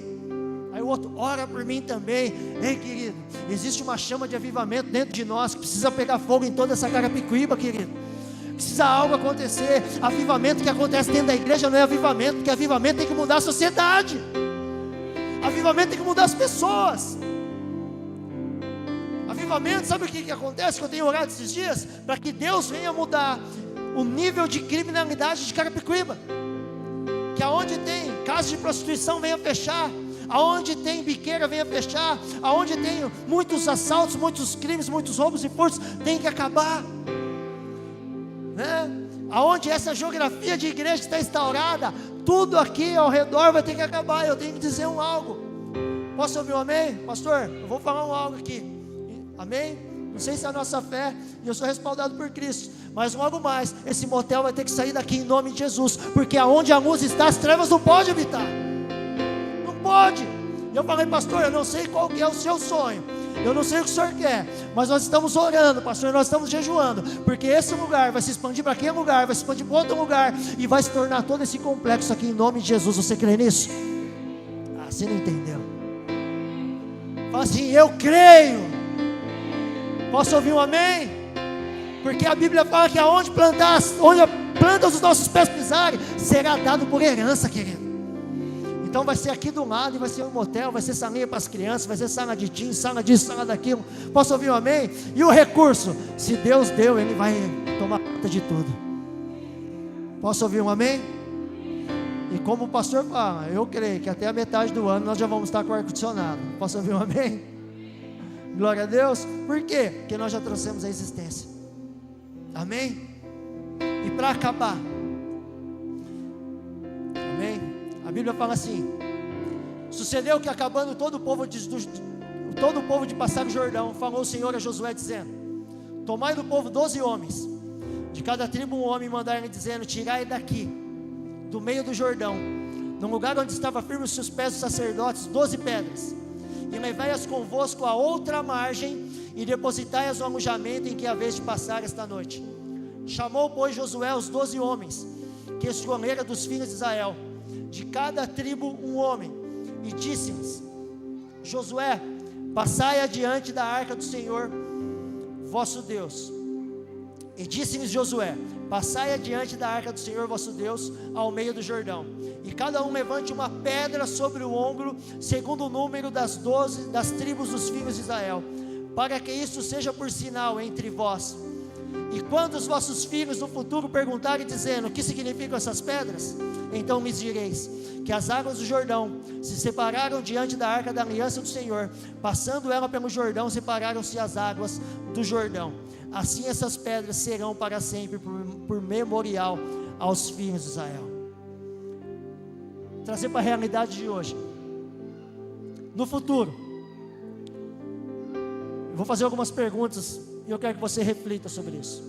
Aí o outro, ora por mim também. Ei, querido, existe uma chama de avivamento dentro de nós, que precisa pegar fogo em toda essa Carapicuíba, querido. Precisa algo acontecer. Avivamento que acontece dentro da igreja não é avivamento, porque avivamento tem que mudar a sociedade. Avivamento tem que mudar as pessoas. Avivamento, sabe o que acontece? Que eu tenho orado esses dias, para que Deus venha mudar o nível de criminalidade de Carapicuíba. Que aonde tem casa de prostituição venha fechar, aonde tem biqueira venha fechar, aonde tem muitos assaltos, muitos crimes, muitos roubos e furtos, tem que acabar, né? Aonde essa geografia de igreja está instaurada, tudo aqui ao redor vai ter que acabar. Eu tenho que dizer algo. Posso ouvir um amém? Pastor, eu vou falar algo aqui. Amém? Não sei se é a nossa fé, e eu sou respaldado por Cristo, mas logo mais, esse motel vai ter que sair daqui em nome de Jesus, porque aonde a luz está, as trevas não podem habitar. Não pode. E eu falei, pastor, eu não sei qual que é o seu sonho, eu não sei o que o senhor quer, mas nós estamos orando, pastor, nós estamos jejuando, porque esse lugar vai se expandir para aquele lugar, vai se expandir para outro lugar, e vai se tornar todo esse complexo aqui em nome de Jesus. Você crê nisso? Ah, você não entendeu. Fala assim, eu creio. Posso ouvir um amém? Porque a Bíblia fala que aonde onde a planta dos nossos pés pisarem, será dado por herança, querido. Então vai ser aqui do lado, e vai ser um motel, vai ser salinha para as crianças, vai ser sala de tim, sala disso, sala daquilo. Posso ouvir um amém? E o recurso, se Deus deu, Ele vai tomar conta de tudo. Posso ouvir um amém? E como o pastor fala, eu creio que até a metade do ano nós já vamos estar com o ar-condicionado. Posso ouvir um amém? Glória a Deus. Por quê? Porque nós já trouxemos a existência. Amém? E para acabar, amém? A Bíblia fala assim: sucedeu que acabando todo o povo de passar o Jordão, falou o Senhor a Josué dizendo: tomai do povo 12 homens, de cada tribo um homem, e mandaram dizendo: tirai daqui, do meio do Jordão, no lugar onde estava firme os seus pés os sacerdotes, 12 pedras, e levai-as convosco a outra margem, e depositai-as no alojamento em que haveis de passar esta noite. Chamou, pois, Josué os 12 homens, que escolhera dos filhos de Israel, de cada tribo um homem, e disse-lhes: Josué, passai adiante da arca do Senhor vosso Deus. E disse-lhes Josué: passai adiante da arca do Senhor vosso Deus ao meio do Jordão, e cada um levante uma pedra sobre o ombro, segundo o número das tribos dos filhos de Israel, para que isso seja por sinal entre vós. E quando os vossos filhos no futuro perguntarem dizendo: o que significam essas pedras? Então lhes direis que as águas do Jordão se separaram diante da arca da aliança do Senhor, passando ela pelo Jordão, separaram-se as águas do Jordão. Assim essas pedras serão para sempre por memorial aos filhos de Israel. Trazer para a realidade de hoje. No futuro, eu vou fazer algumas perguntas e eu quero que você reflita sobre isso.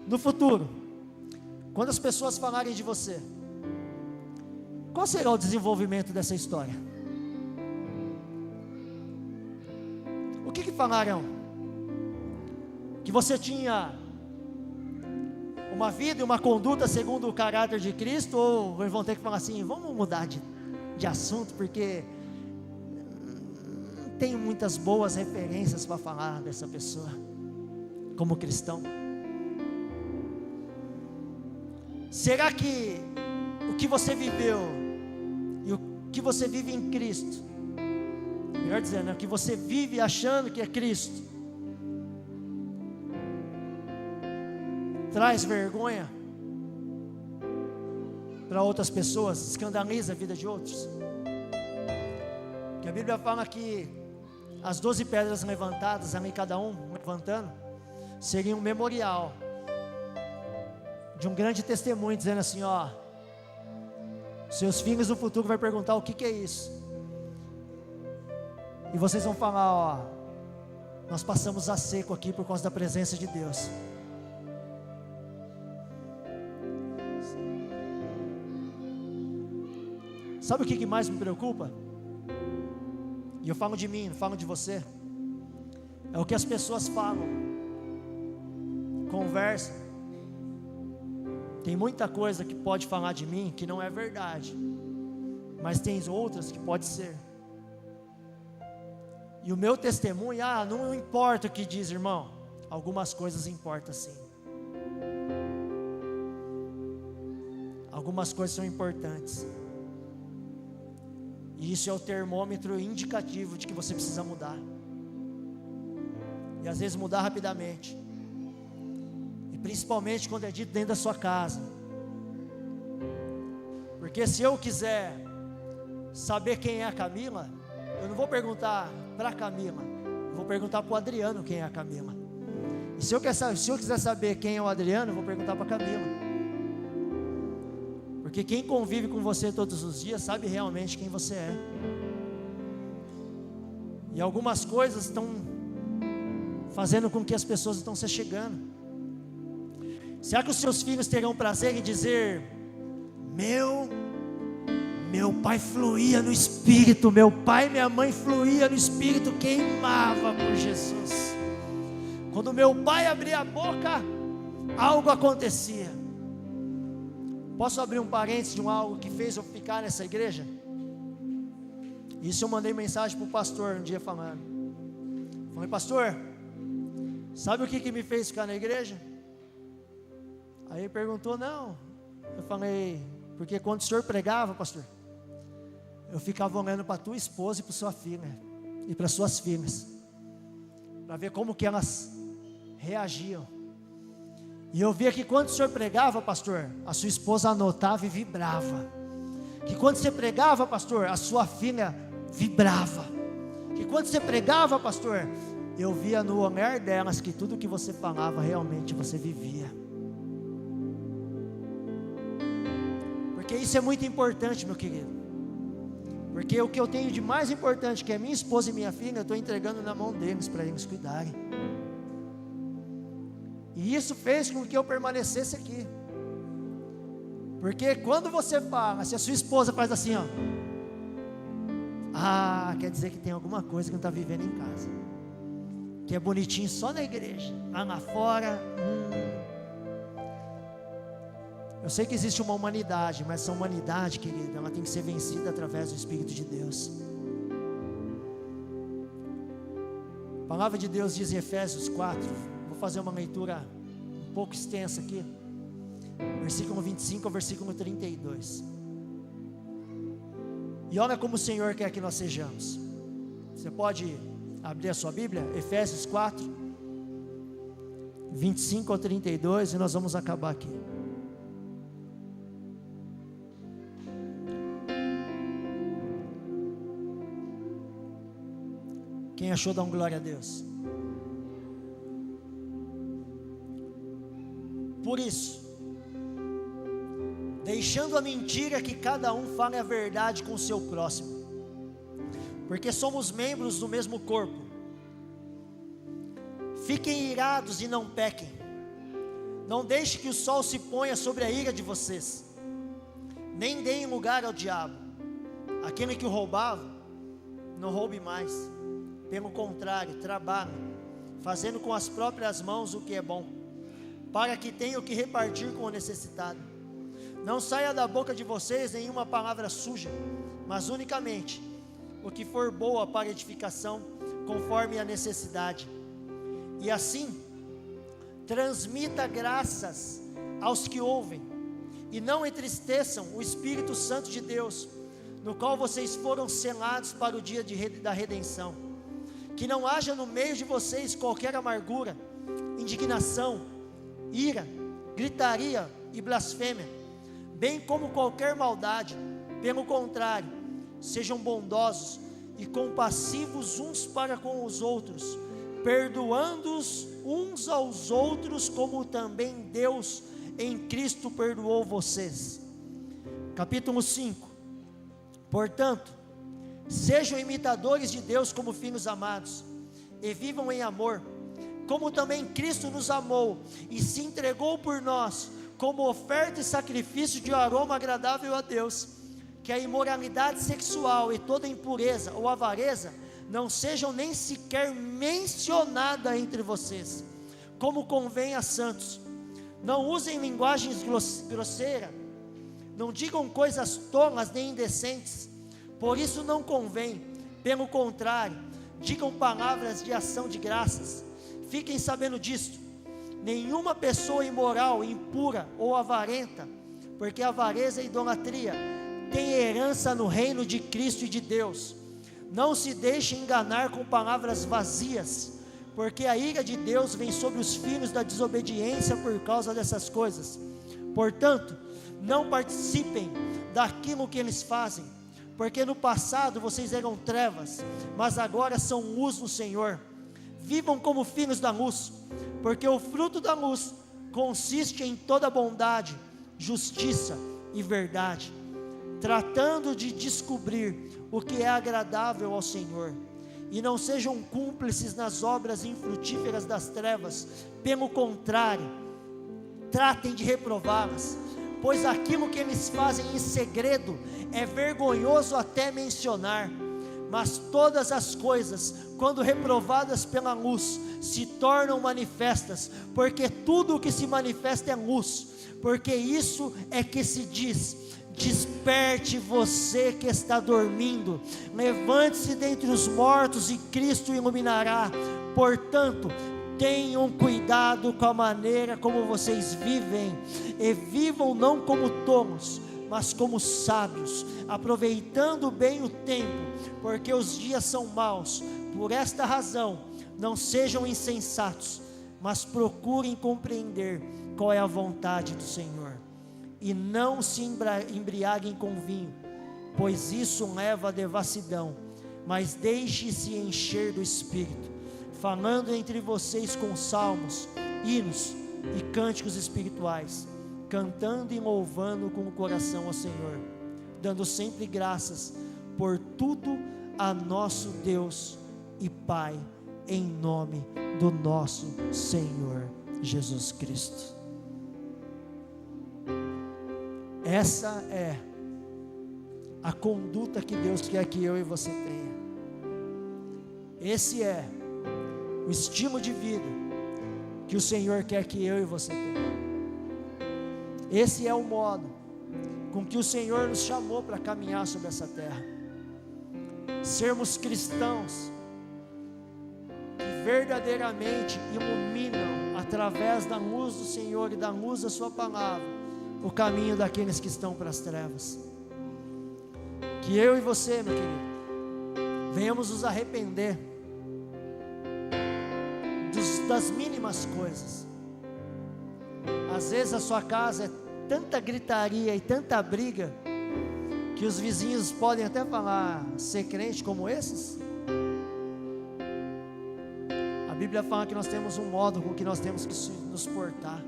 No futuro, quando as pessoas falarem de você, qual será o desenvolvimento dessa história? O que falarão? que você tinha uma vida e uma conduta segundo o caráter de Cristo, ou vão ter que falar assim, vamos mudar de assunto, porque não tem muitas boas referências para falar dessa pessoa, como cristão. Será que o que você viveu, e o que você vive em Cristo, melhor dizendo, o que você vive achando que é Cristo, traz vergonha para outras pessoas, escandaliza a vida de outros? Que a Bíblia fala que as 12 pedras levantadas, ali cada um levantando, seria um memorial de um grande testemunho, dizendo assim, ó, seus filhos no futuro vão perguntar o que é isso, e vocês vão falar, ó, nós passamos a seco aqui por causa da presença de Deus. Sabe o que mais me preocupa? E eu falo de mim, não falo de você. É o que as pessoas falam, conversam. Tem muita coisa que pode falar de mim que não é verdade, mas tem outras que pode ser. E o meu testemunho, não importa o que diz, irmão. Algumas coisas importam sim. Algumas coisas são importantes. E isso é o termômetro indicativo de que você precisa mudar. E às vezes mudar rapidamente. E principalmente quando é dito dentro da sua casa. Porque se eu quiser saber quem é a Camila, eu não vou perguntar para a Camila, eu vou perguntar para o Adriano quem é a Camila. E se eu quiser saber quem é o Adriano, eu vou perguntar para a Camila. Porque quem convive com você todos os dias sabe realmente quem você é. E algumas coisas estão fazendo com que as pessoas estão se chegando. Será que os seus filhos terão prazer em dizer: meu pai fluía no Espírito, meu pai e minha mãe fluía no Espírito, queimava por Jesus. Quando meu pai abria a boca, algo acontecia. Posso abrir um parênteses de algo que fez eu ficar nessa igreja? Isso eu mandei mensagem para o pastor um dia falando. Falei: pastor, sabe o que me fez ficar na igreja? Aí ele perguntou: não. Eu falei: porque quando o senhor pregava, pastor, eu ficava olhando para a tua esposa e para sua filha, e para suas filhas, para ver como que elas reagiam. E eu via que quando o senhor pregava, pastor, a sua esposa anotava e vibrava. Que quando você pregava, pastor, a sua filha vibrava. Que quando você pregava, pastor, eu via no olhar delas que tudo que você falava realmente você vivia. Porque isso é muito importante, meu querido. Porque o que eu tenho de mais importante, que é minha esposa e minha filha, eu estou entregando na mão deles para eles cuidarem. E isso fez com que eu permanecesse aqui. Porque quando você fala, se a sua esposa faz assim, ó, quer dizer que tem alguma coisa que não está vivendo em casa, que é bonitinho só na igreja, lá fora, Eu sei que existe uma humanidade, mas essa humanidade, querido, ela tem que ser vencida através do Espírito de Deus. A palavra de Deus diz em Efésios 4, vou fazer uma leitura um pouco extensa aqui, versículo 25 ao versículo 32. E olha como o Senhor quer que nós sejamos. Você pode abrir a sua Bíblia, Efésios 4, 25 ao 32, e nós vamos acabar aqui. Quem achou, dá um glória a Deus. Por isso, deixando a mentira, que cada um fale a verdade com o seu próximo, porque somos membros do mesmo corpo. Fiquem irados e não pequem. Não deixe que o sol se ponha sobre a ira de vocês, nem deem lugar ao diabo. Aquele que o roubava, não roube mais. Pelo contrário, trabalhe, fazendo com as próprias mãos o que é bom, para que tenha o que repartir com o necessitado. Não saia da boca de vocês nenhuma palavra suja, mas unicamente o que for boa para edificação, conforme a necessidade. E assim, transmita graças aos que ouvem, e não entristeçam o Espírito Santo de Deus, no qual vocês foram selados para o dia da redenção. Que não haja no meio de vocês qualquer amargura, indignação, ira, gritaria e blasfêmia, bem como qualquer maldade. Pelo contrário, sejam bondosos e compassivos uns para com os outros, perdoando-os uns aos outros, como também Deus em Cristo perdoou vocês. Capítulo 5. Portanto, sejam imitadores de Deus como filhos amados, e vivam em amor, como também Cristo nos amou e se entregou por nós, como oferta e sacrifício de aroma agradável a Deus. Que a imoralidade sexual e toda impureza ou avareza não sejam nem sequer mencionadas entre vocês, como convém a santos. Não usem linguagens grosseiras, não digam coisas tolas nem indecentes, por isso não convém. Pelo contrário, digam palavras de ação de graças. Fiquem sabendo disto: nenhuma pessoa imoral, impura ou avarenta, porque avareza e idolatria tem herança no reino de Cristo e de Deus. Não se deixe enganar com palavras vazias, porque a ira de Deus vem sobre os filhos da desobediência por causa dessas coisas. Portanto, não participem daquilo que eles fazem, porque no passado vocês eram trevas, mas agora são luz no Senhor. Vivam como filhos da luz, porque o fruto da luz consiste em toda bondade, justiça e verdade, tratando de descobrir o que é agradável ao Senhor. E não sejam cúmplices nas obras infrutíferas das trevas, pelo contrário, tratem de reprová-las, pois aquilo que eles fazem em segredo é vergonhoso até mencionar. Mas todas as coisas, quando reprovadas pela luz, se tornam manifestas, porque tudo o que se manifesta é luz. Porque isso é que se diz: desperte você que está dormindo, levante-se dentre os mortos e Cristo o iluminará. Portanto, tenham cuidado com a maneira como vocês vivem, e vivam não como tolos, mas como sábios, aproveitando bem o tempo, porque os dias são maus. Por esta razão, não sejam insensatos, mas procurem compreender qual é a vontade do Senhor. E não se embriaguem com vinho, pois isso leva à devassidão, mas deixe-se encher do Espírito, falando entre vocês com salmos, hinos e cânticos espirituais, cantando e louvando com o coração ao Senhor, dando sempre graças por tudo a nosso Deus e Pai, em nome do nosso Senhor Jesus Cristo. Essa é a conduta que Deus quer que eu e você tenha. Esse é o estilo de vida que o Senhor quer que eu e você tenha. Esse é o modo com que o Senhor nos chamou para caminhar sobre essa terra. Sermos cristãos que verdadeiramente iluminam, através da luz do Senhor e da luz da sua palavra, o caminho daqueles que estão para as trevas. Que eu e você, meu querido, venhamos nos arrepender das mínimas coisas. Às vezes a sua casa é tanta gritaria e tanta briga, que os vizinhos podem até falar: ser crente como esses? A Bíblia fala que nós temos um modo com que nós temos que nos portar,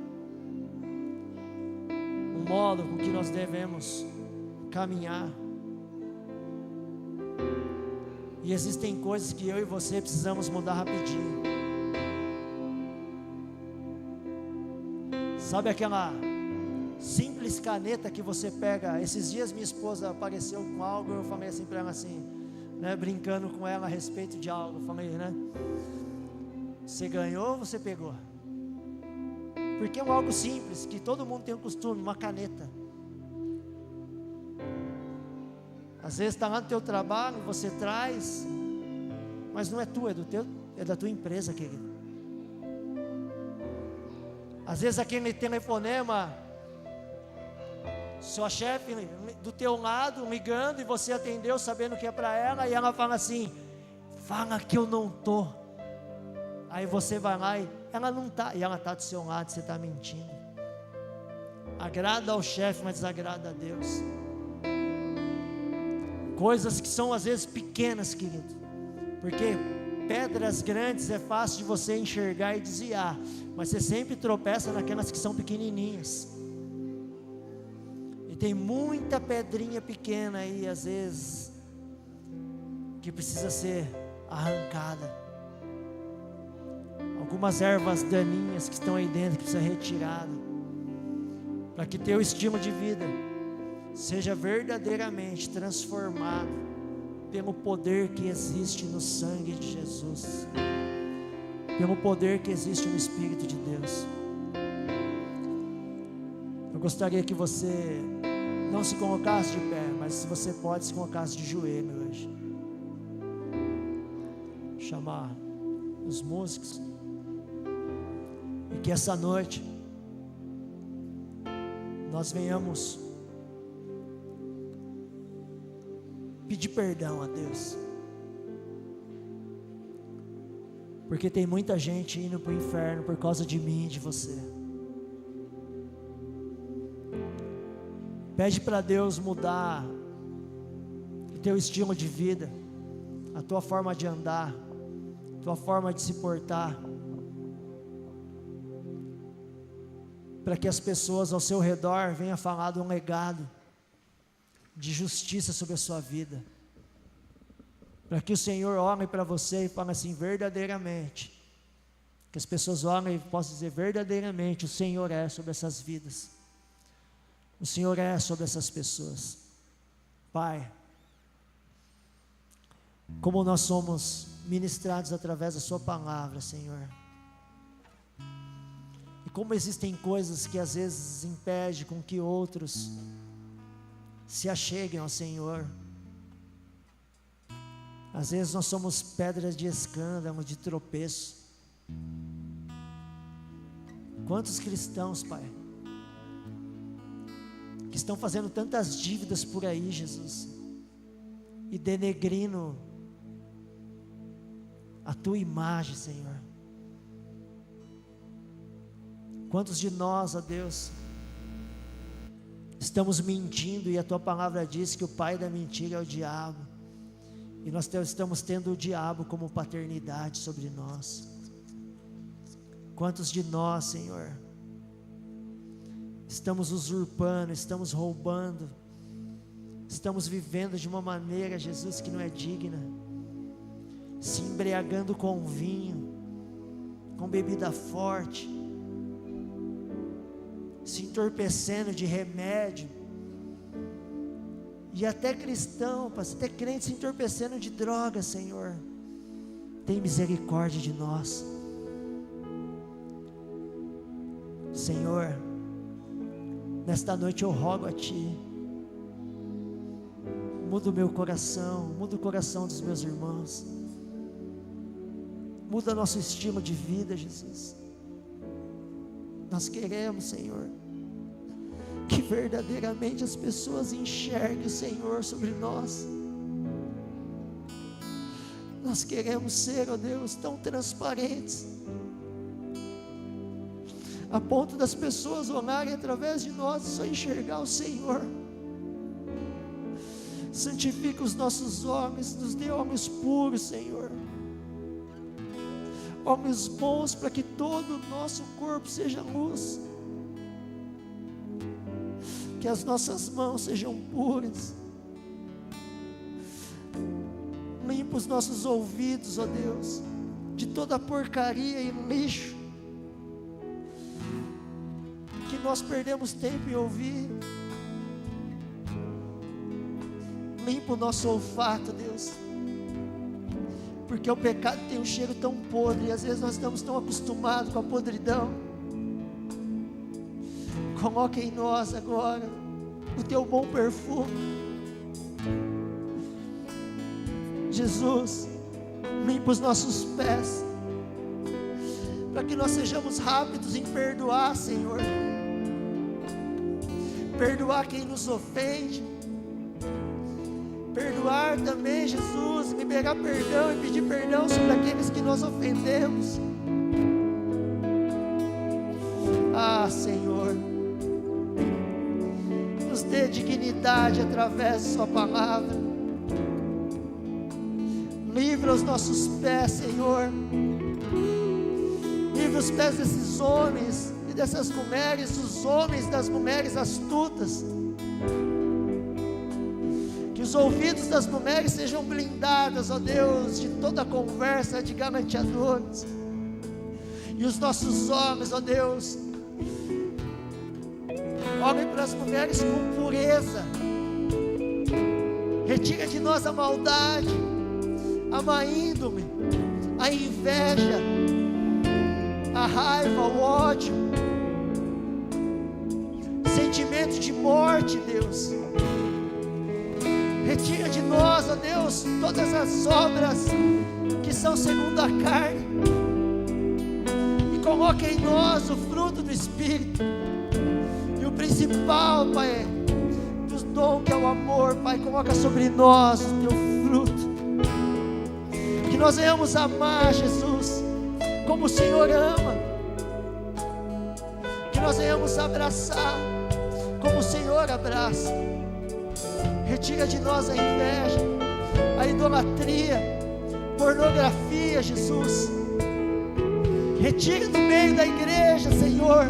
um modo com que nós devemos caminhar. E existem coisas que eu e você precisamos mudar rapidinho. Sabe aquela simples caneta que você pega? Esses dias minha esposa apareceu com algo, eu falei assim para ela assim, né, brincando com ela a respeito de algo, eu falei, né? Você ganhou ou você pegou? Porque é algo simples, que todo mundo tem o costume, uma caneta. Às vezes está lá no teu trabalho, você traz, mas não é tua, é da tua empresa, querido. Às vezes aquele telefonema, sua chefe do teu lado ligando e você atendeu sabendo que é para ela, e ela fala assim: fala que eu não estou. Aí você vai lá e ela não está, e ela está do seu lado, você está mentindo. Agrada ao chefe, mas desagrada a Deus. Coisas que são às vezes pequenas, querido, porque pedras grandes é fácil de você enxergar e desviar, mas você sempre tropeça naquelas que são pequenininhas. E tem muita pedrinha pequena aí, às vezes, que precisa ser arrancada. Algumas ervas daninhas que estão aí dentro, que precisa ser retirada, para que teu estilo de vida seja verdadeiramente transformado pelo poder que existe no sangue de Jesus, pelo poder que existe no Espírito de Deus. Eu gostaria que você não se colocasse de pé, mas se você pode, se colocasse de joelho hoje. Chamar os músicos, e que essa noite nós venhamos pedir perdão a Deus, porque tem muita gente indo para o inferno por causa de mim e de você. Pede para Deus mudar o teu estilo de vida, a tua forma de andar, a tua forma de se portar, para que as pessoas ao seu redor venham falar de um legado de justiça sobre a sua vida, para que o Senhor olhe para você e fale assim: verdadeiramente, que as pessoas olhem e possam dizer: verdadeiramente o Senhor é sobre essas vidas, o Senhor é sobre essas pessoas. Pai, como nós somos ministrados através da sua palavra, Senhor, e como existem coisas que às vezes impedem com que outros se acheguem ao Senhor. Às vezes nós somos pedras de escândalo, de tropeço. Quantos cristãos, Pai, que estão fazendo tantas dívidas por aí, Jesus, e denegrindo a tua imagem, Senhor. Quantos de nós, ó Deus, estamos mentindo, e a tua palavra diz que o pai da mentira é o diabo, e nós estamos tendo o diabo como paternidade sobre nós. Quantos de nós, Senhor, estamos usurpando, estamos roubando, estamos vivendo de uma maneira, Jesus, que não é digna, se embriagando com vinho, com bebida forte, se entorpecendo de remédio, e até cristão, até crente se entorpecendo de droga. Senhor, tem misericórdia de nós. Senhor, nesta noite eu rogo a Ti, muda o meu coração, muda o coração dos meus irmãos, muda nosso estilo de vida, Jesus. Nós queremos, Senhor, que verdadeiramente as pessoas enxerguem o Senhor sobre nós. Nós queremos ser, ó Deus, tão transparentes, a ponto das pessoas olharem através de nós e só enxergar o Senhor. Santifica os nossos olhos, nos dê olhos puros, Senhor, olhos bons, para que todo o nosso corpo seja luz, que as nossas mãos sejam puras, limpa os nossos ouvidos, ó Deus, de toda porcaria e lixo que nós perdemos tempo em ouvir. Limpa o nosso olfato, Deus, porque o pecado tem um cheiro tão podre, e às vezes nós estamos tão acostumados com a podridão. Coloca em nós agora o teu bom perfume. Jesus, limpa os nossos pés, para que nós sejamos rápidos em perdoar, Senhor. Perdoar quem nos ofende, perdoar também, Jesus, liberar perdão e pedir perdão sobre aqueles que nós ofendemos. Ah, Senhor, nos dê dignidade através de sua palavra. Livra os nossos pés, Senhor. Livra os pés desses homens e dessas mulheres, os homens das mulheres astutas. Que os ouvidos das mulheres sejam blindados, ó Deus, de toda conversa de galanteadores. E os nossos homens, ó Deus, olhem para as mulheres com pureza. Retira de nós a maldade, a má índole, a inveja, a raiva, o ódio, sentimento de morte, Deus. Retira de nós, ó Deus, todas as obras que são segundo a carne, e coloca em nós o fruto do Espírito. E o principal, Pai, dos dons, que é o amor, Pai, coloca sobre nós o teu fruto. Que nós venhamos amar, Jesus, como o Senhor ama. Que nós venhamos abraçar como o Senhor abraça. Retira de nós a inveja, a idolatria, pornografia, Jesus. Retira do meio da igreja, Senhor,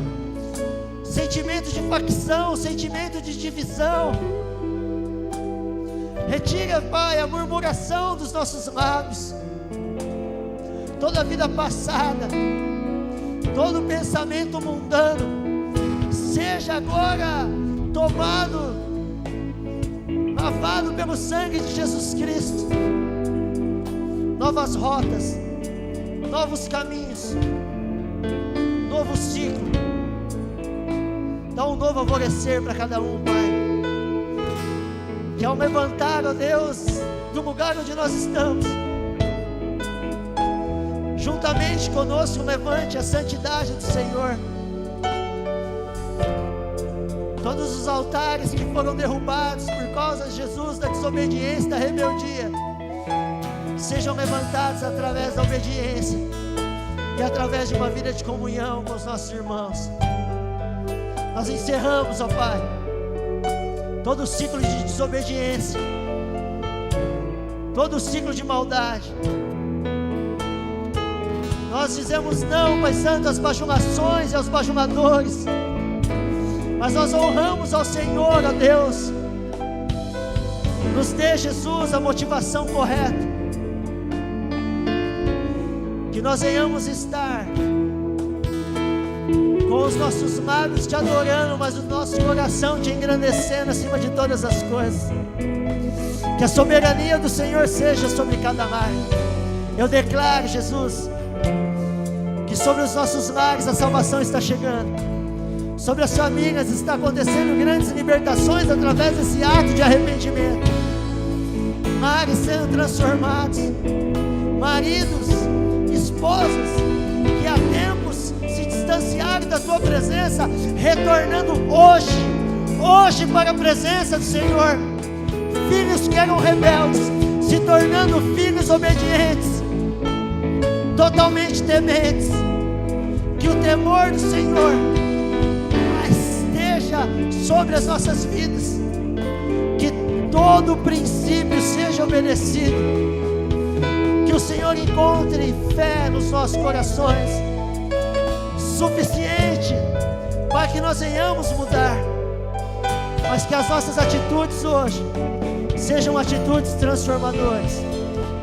sentimento de facção, sentimento de divisão. Retira, Pai, a murmuração dos nossos lábios, toda a vida passada, todo pensamento mundano, seja agora tomado, lavado pelo sangue de Jesus Cristo. Novas rotas, novos caminhos, novo ciclo. Dá um novo alvorecer para cada um, Pai. Que ao levantar, ó Deus, do lugar onde nós estamos, juntamente conosco levante a santidade do Senhor. Todos os altares que foram derrubados por causa de Jesus, da desobediência, da rebeldia, sejam levantados através da obediência e através de uma vida de comunhão com os nossos irmãos. Nós encerramos, ó Pai, todo o ciclo de desobediência, todo o ciclo de maldade. Nós dizemos não, Pai Santo, às bajulações e aos bajuladores, mas nós honramos ao Senhor, ó Deus. Nos dê, Jesus, a motivação correta, que nós venhamos estar com os nossos lábios te adorando, mas o nosso coração te engrandecendo acima de todas as coisas. Que a soberania do Senhor seja sobre cada lar. Eu declaro, Jesus, que sobre os nossos lares a salvação está chegando. Sobre as famílias está acontecendo grandes libertações através desse ato de arrependimento. Lares sendo transformados, maridos, esposas que há tempos se distanciaram da tua presença, retornando hoje para a presença do Senhor. Filhos que eram rebeldes, se tornando filhos obedientes, totalmente tementes. Que o temor do Senhor esteja sobre as nossas vidas, que todo princípio seja obedecido, que o Senhor encontre fé nos nossos corações, suficiente para que nós venhamos mudar, mas que as nossas atitudes hoje sejam atitudes transformadoras.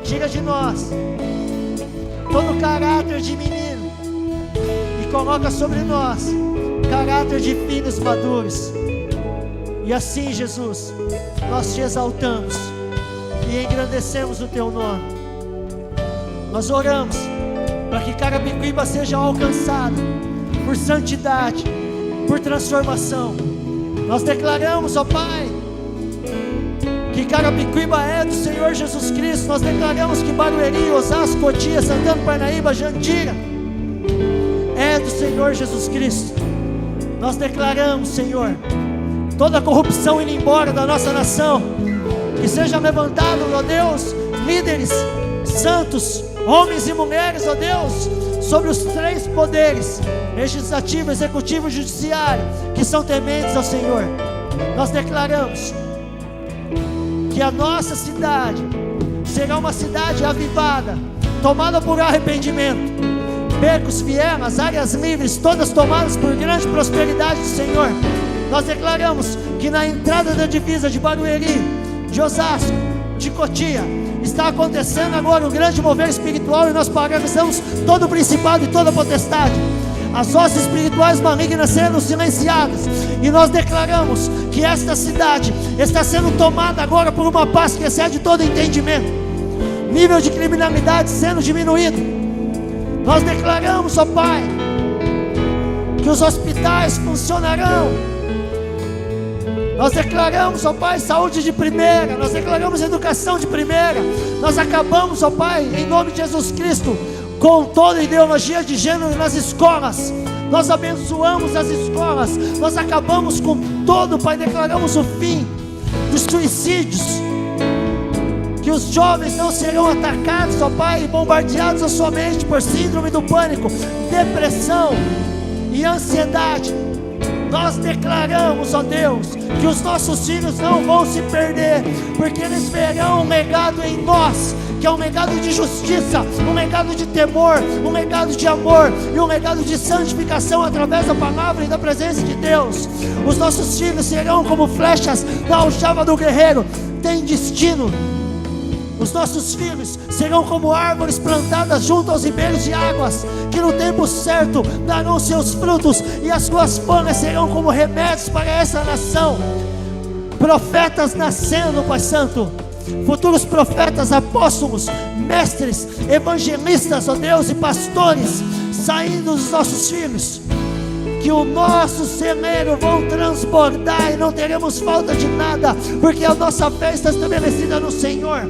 Tira de nós todo caráter de menino e coloca sobre nós caráter de filhos maduros. E assim, Jesus, nós te exaltamos e engrandecemos o teu nome. Nós oramos para que Carapicuíba seja alcançado por santidade, por transformação. Nós declaramos, ó Pai, que Carapicuíba é do Senhor Jesus Cristo. Nós declaramos que Barueri, Osasco, Cotia, Santana, Parnaíba, Jandira é do Senhor Jesus Cristo. Nós declaramos, Senhor, toda corrupção indo embora da nossa nação, que seja levantado, ó Deus, líderes santos, homens e mulheres, ó Deus, sobre os 3 poderes, legislativo, executivo e judiciário, que são tementes ao Senhor. Nós declaramos que a nossa cidade será uma cidade avivada, tomada por arrependimento, becos, vielas, áreas livres, todas tomadas por grande prosperidade do Senhor. Nós declaramos que na entrada da divisa de Barueri, de Osasco, de Cotia, está acontecendo agora um grande mover espiritual, e nós paralisamos todo o principado e toda a potestade, as hostes espirituais malignas sendo silenciadas, e nós declaramos que esta cidade está sendo tomada agora por uma paz que excede todo entendimento, nível de criminalidade sendo diminuído. Nós declaramos, ó Pai, que os hospitais funcionarão. Nós declaramos, ó Pai, saúde de primeira. Nós declaramos educação de primeira. Nós acabamos, ó Pai, em nome de Jesus Cristo, com toda ideologia de gênero nas escolas. Nós abençoamos as escolas. Nós acabamos com todo, Pai, declaramos o fim dos suicídios, que os jovens não serão atacados, ó Pai, e bombardeados somente por síndrome do pânico, depressão e ansiedade. Nós declaramos, ó Deus, que os nossos filhos não vão se perder, porque eles verão um legado em nós, que é um legado de justiça, um legado de temor, um legado de amor e um legado de santificação através da palavra e da presença de Deus. Os nossos filhos serão como flechas da aljava do guerreiro, têm destino. Os nossos filhos serão como árvores plantadas junto aos ribeiros de águas, que no tempo certo darão seus frutos, e as suas folhas serão como remédios para essa nação. Profetas nascendo, Pai Santo, futuros profetas, apóstolos, mestres, evangelistas, ó Deus, e pastores saindo dos nossos filhos, que o nosso celeiro vão transbordar e não teremos falta de nada, porque a nossa fé está estabelecida no Senhor.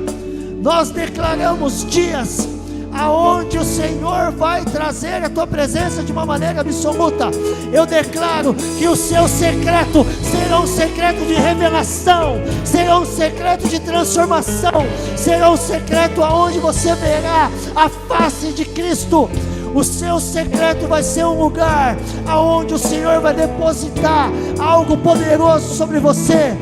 Nós declaramos dias aonde o Senhor vai trazer a tua presença de uma maneira absoluta. Eu declaro que o seu secreto será um secreto de revelação, será um secreto de transformação, será um secreto aonde você verá a face de Cristo. O seu secreto vai ser um lugar aonde o Senhor vai depositar algo poderoso sobre você.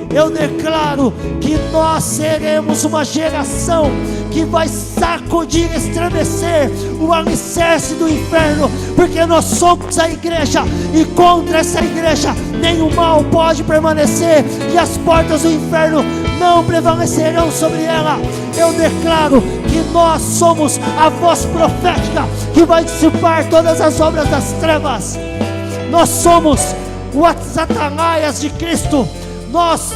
Eu declaro que nós seremos uma geração que vai sacudir, estremecer o alicerce do inferno, porque nós somos a igreja, e contra essa igreja nenhum mal pode permanecer, e as portas do inferno não prevalecerão sobre ela. Eu declaro que nós somos a voz profética que vai dissipar todas as obras das trevas. Nós somos os atalaias de Cristo. Nós,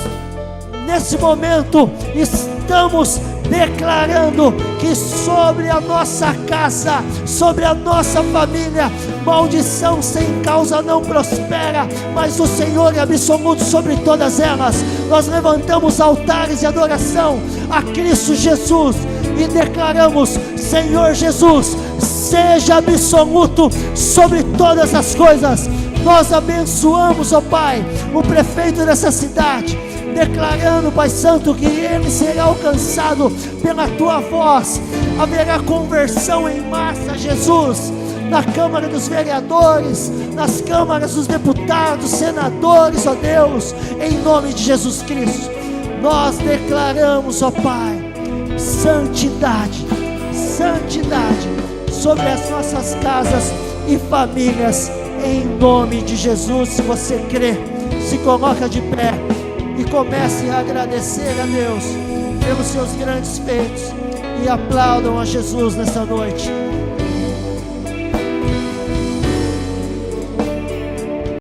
nesse momento, estamos declarando que sobre a nossa casa, sobre a nossa família, maldição sem causa não prospera, mas o Senhor é absoluto sobre todas elas. Nós levantamos altares de adoração a Cristo Jesus e declaramos: Senhor Jesus, seja absoluto sobre todas as coisas. Nós abençoamos, ó Pai, o prefeito dessa cidade, declarando, Pai Santo, que ele será alcançado pela tua voz. Haverá conversão em massa, Jesus, na Câmara dos Vereadores, nas câmaras dos deputados, senadores, ó Deus, em nome de Jesus Cristo. Nós declaramos, ó Pai, santidade, santidade sobre as nossas casas e famílias, em nome de Jesus. Se você crê, se coloca de pé e comece a agradecer a Deus pelos seus grandes feitos, e aplaudam a Jesus nessa noite.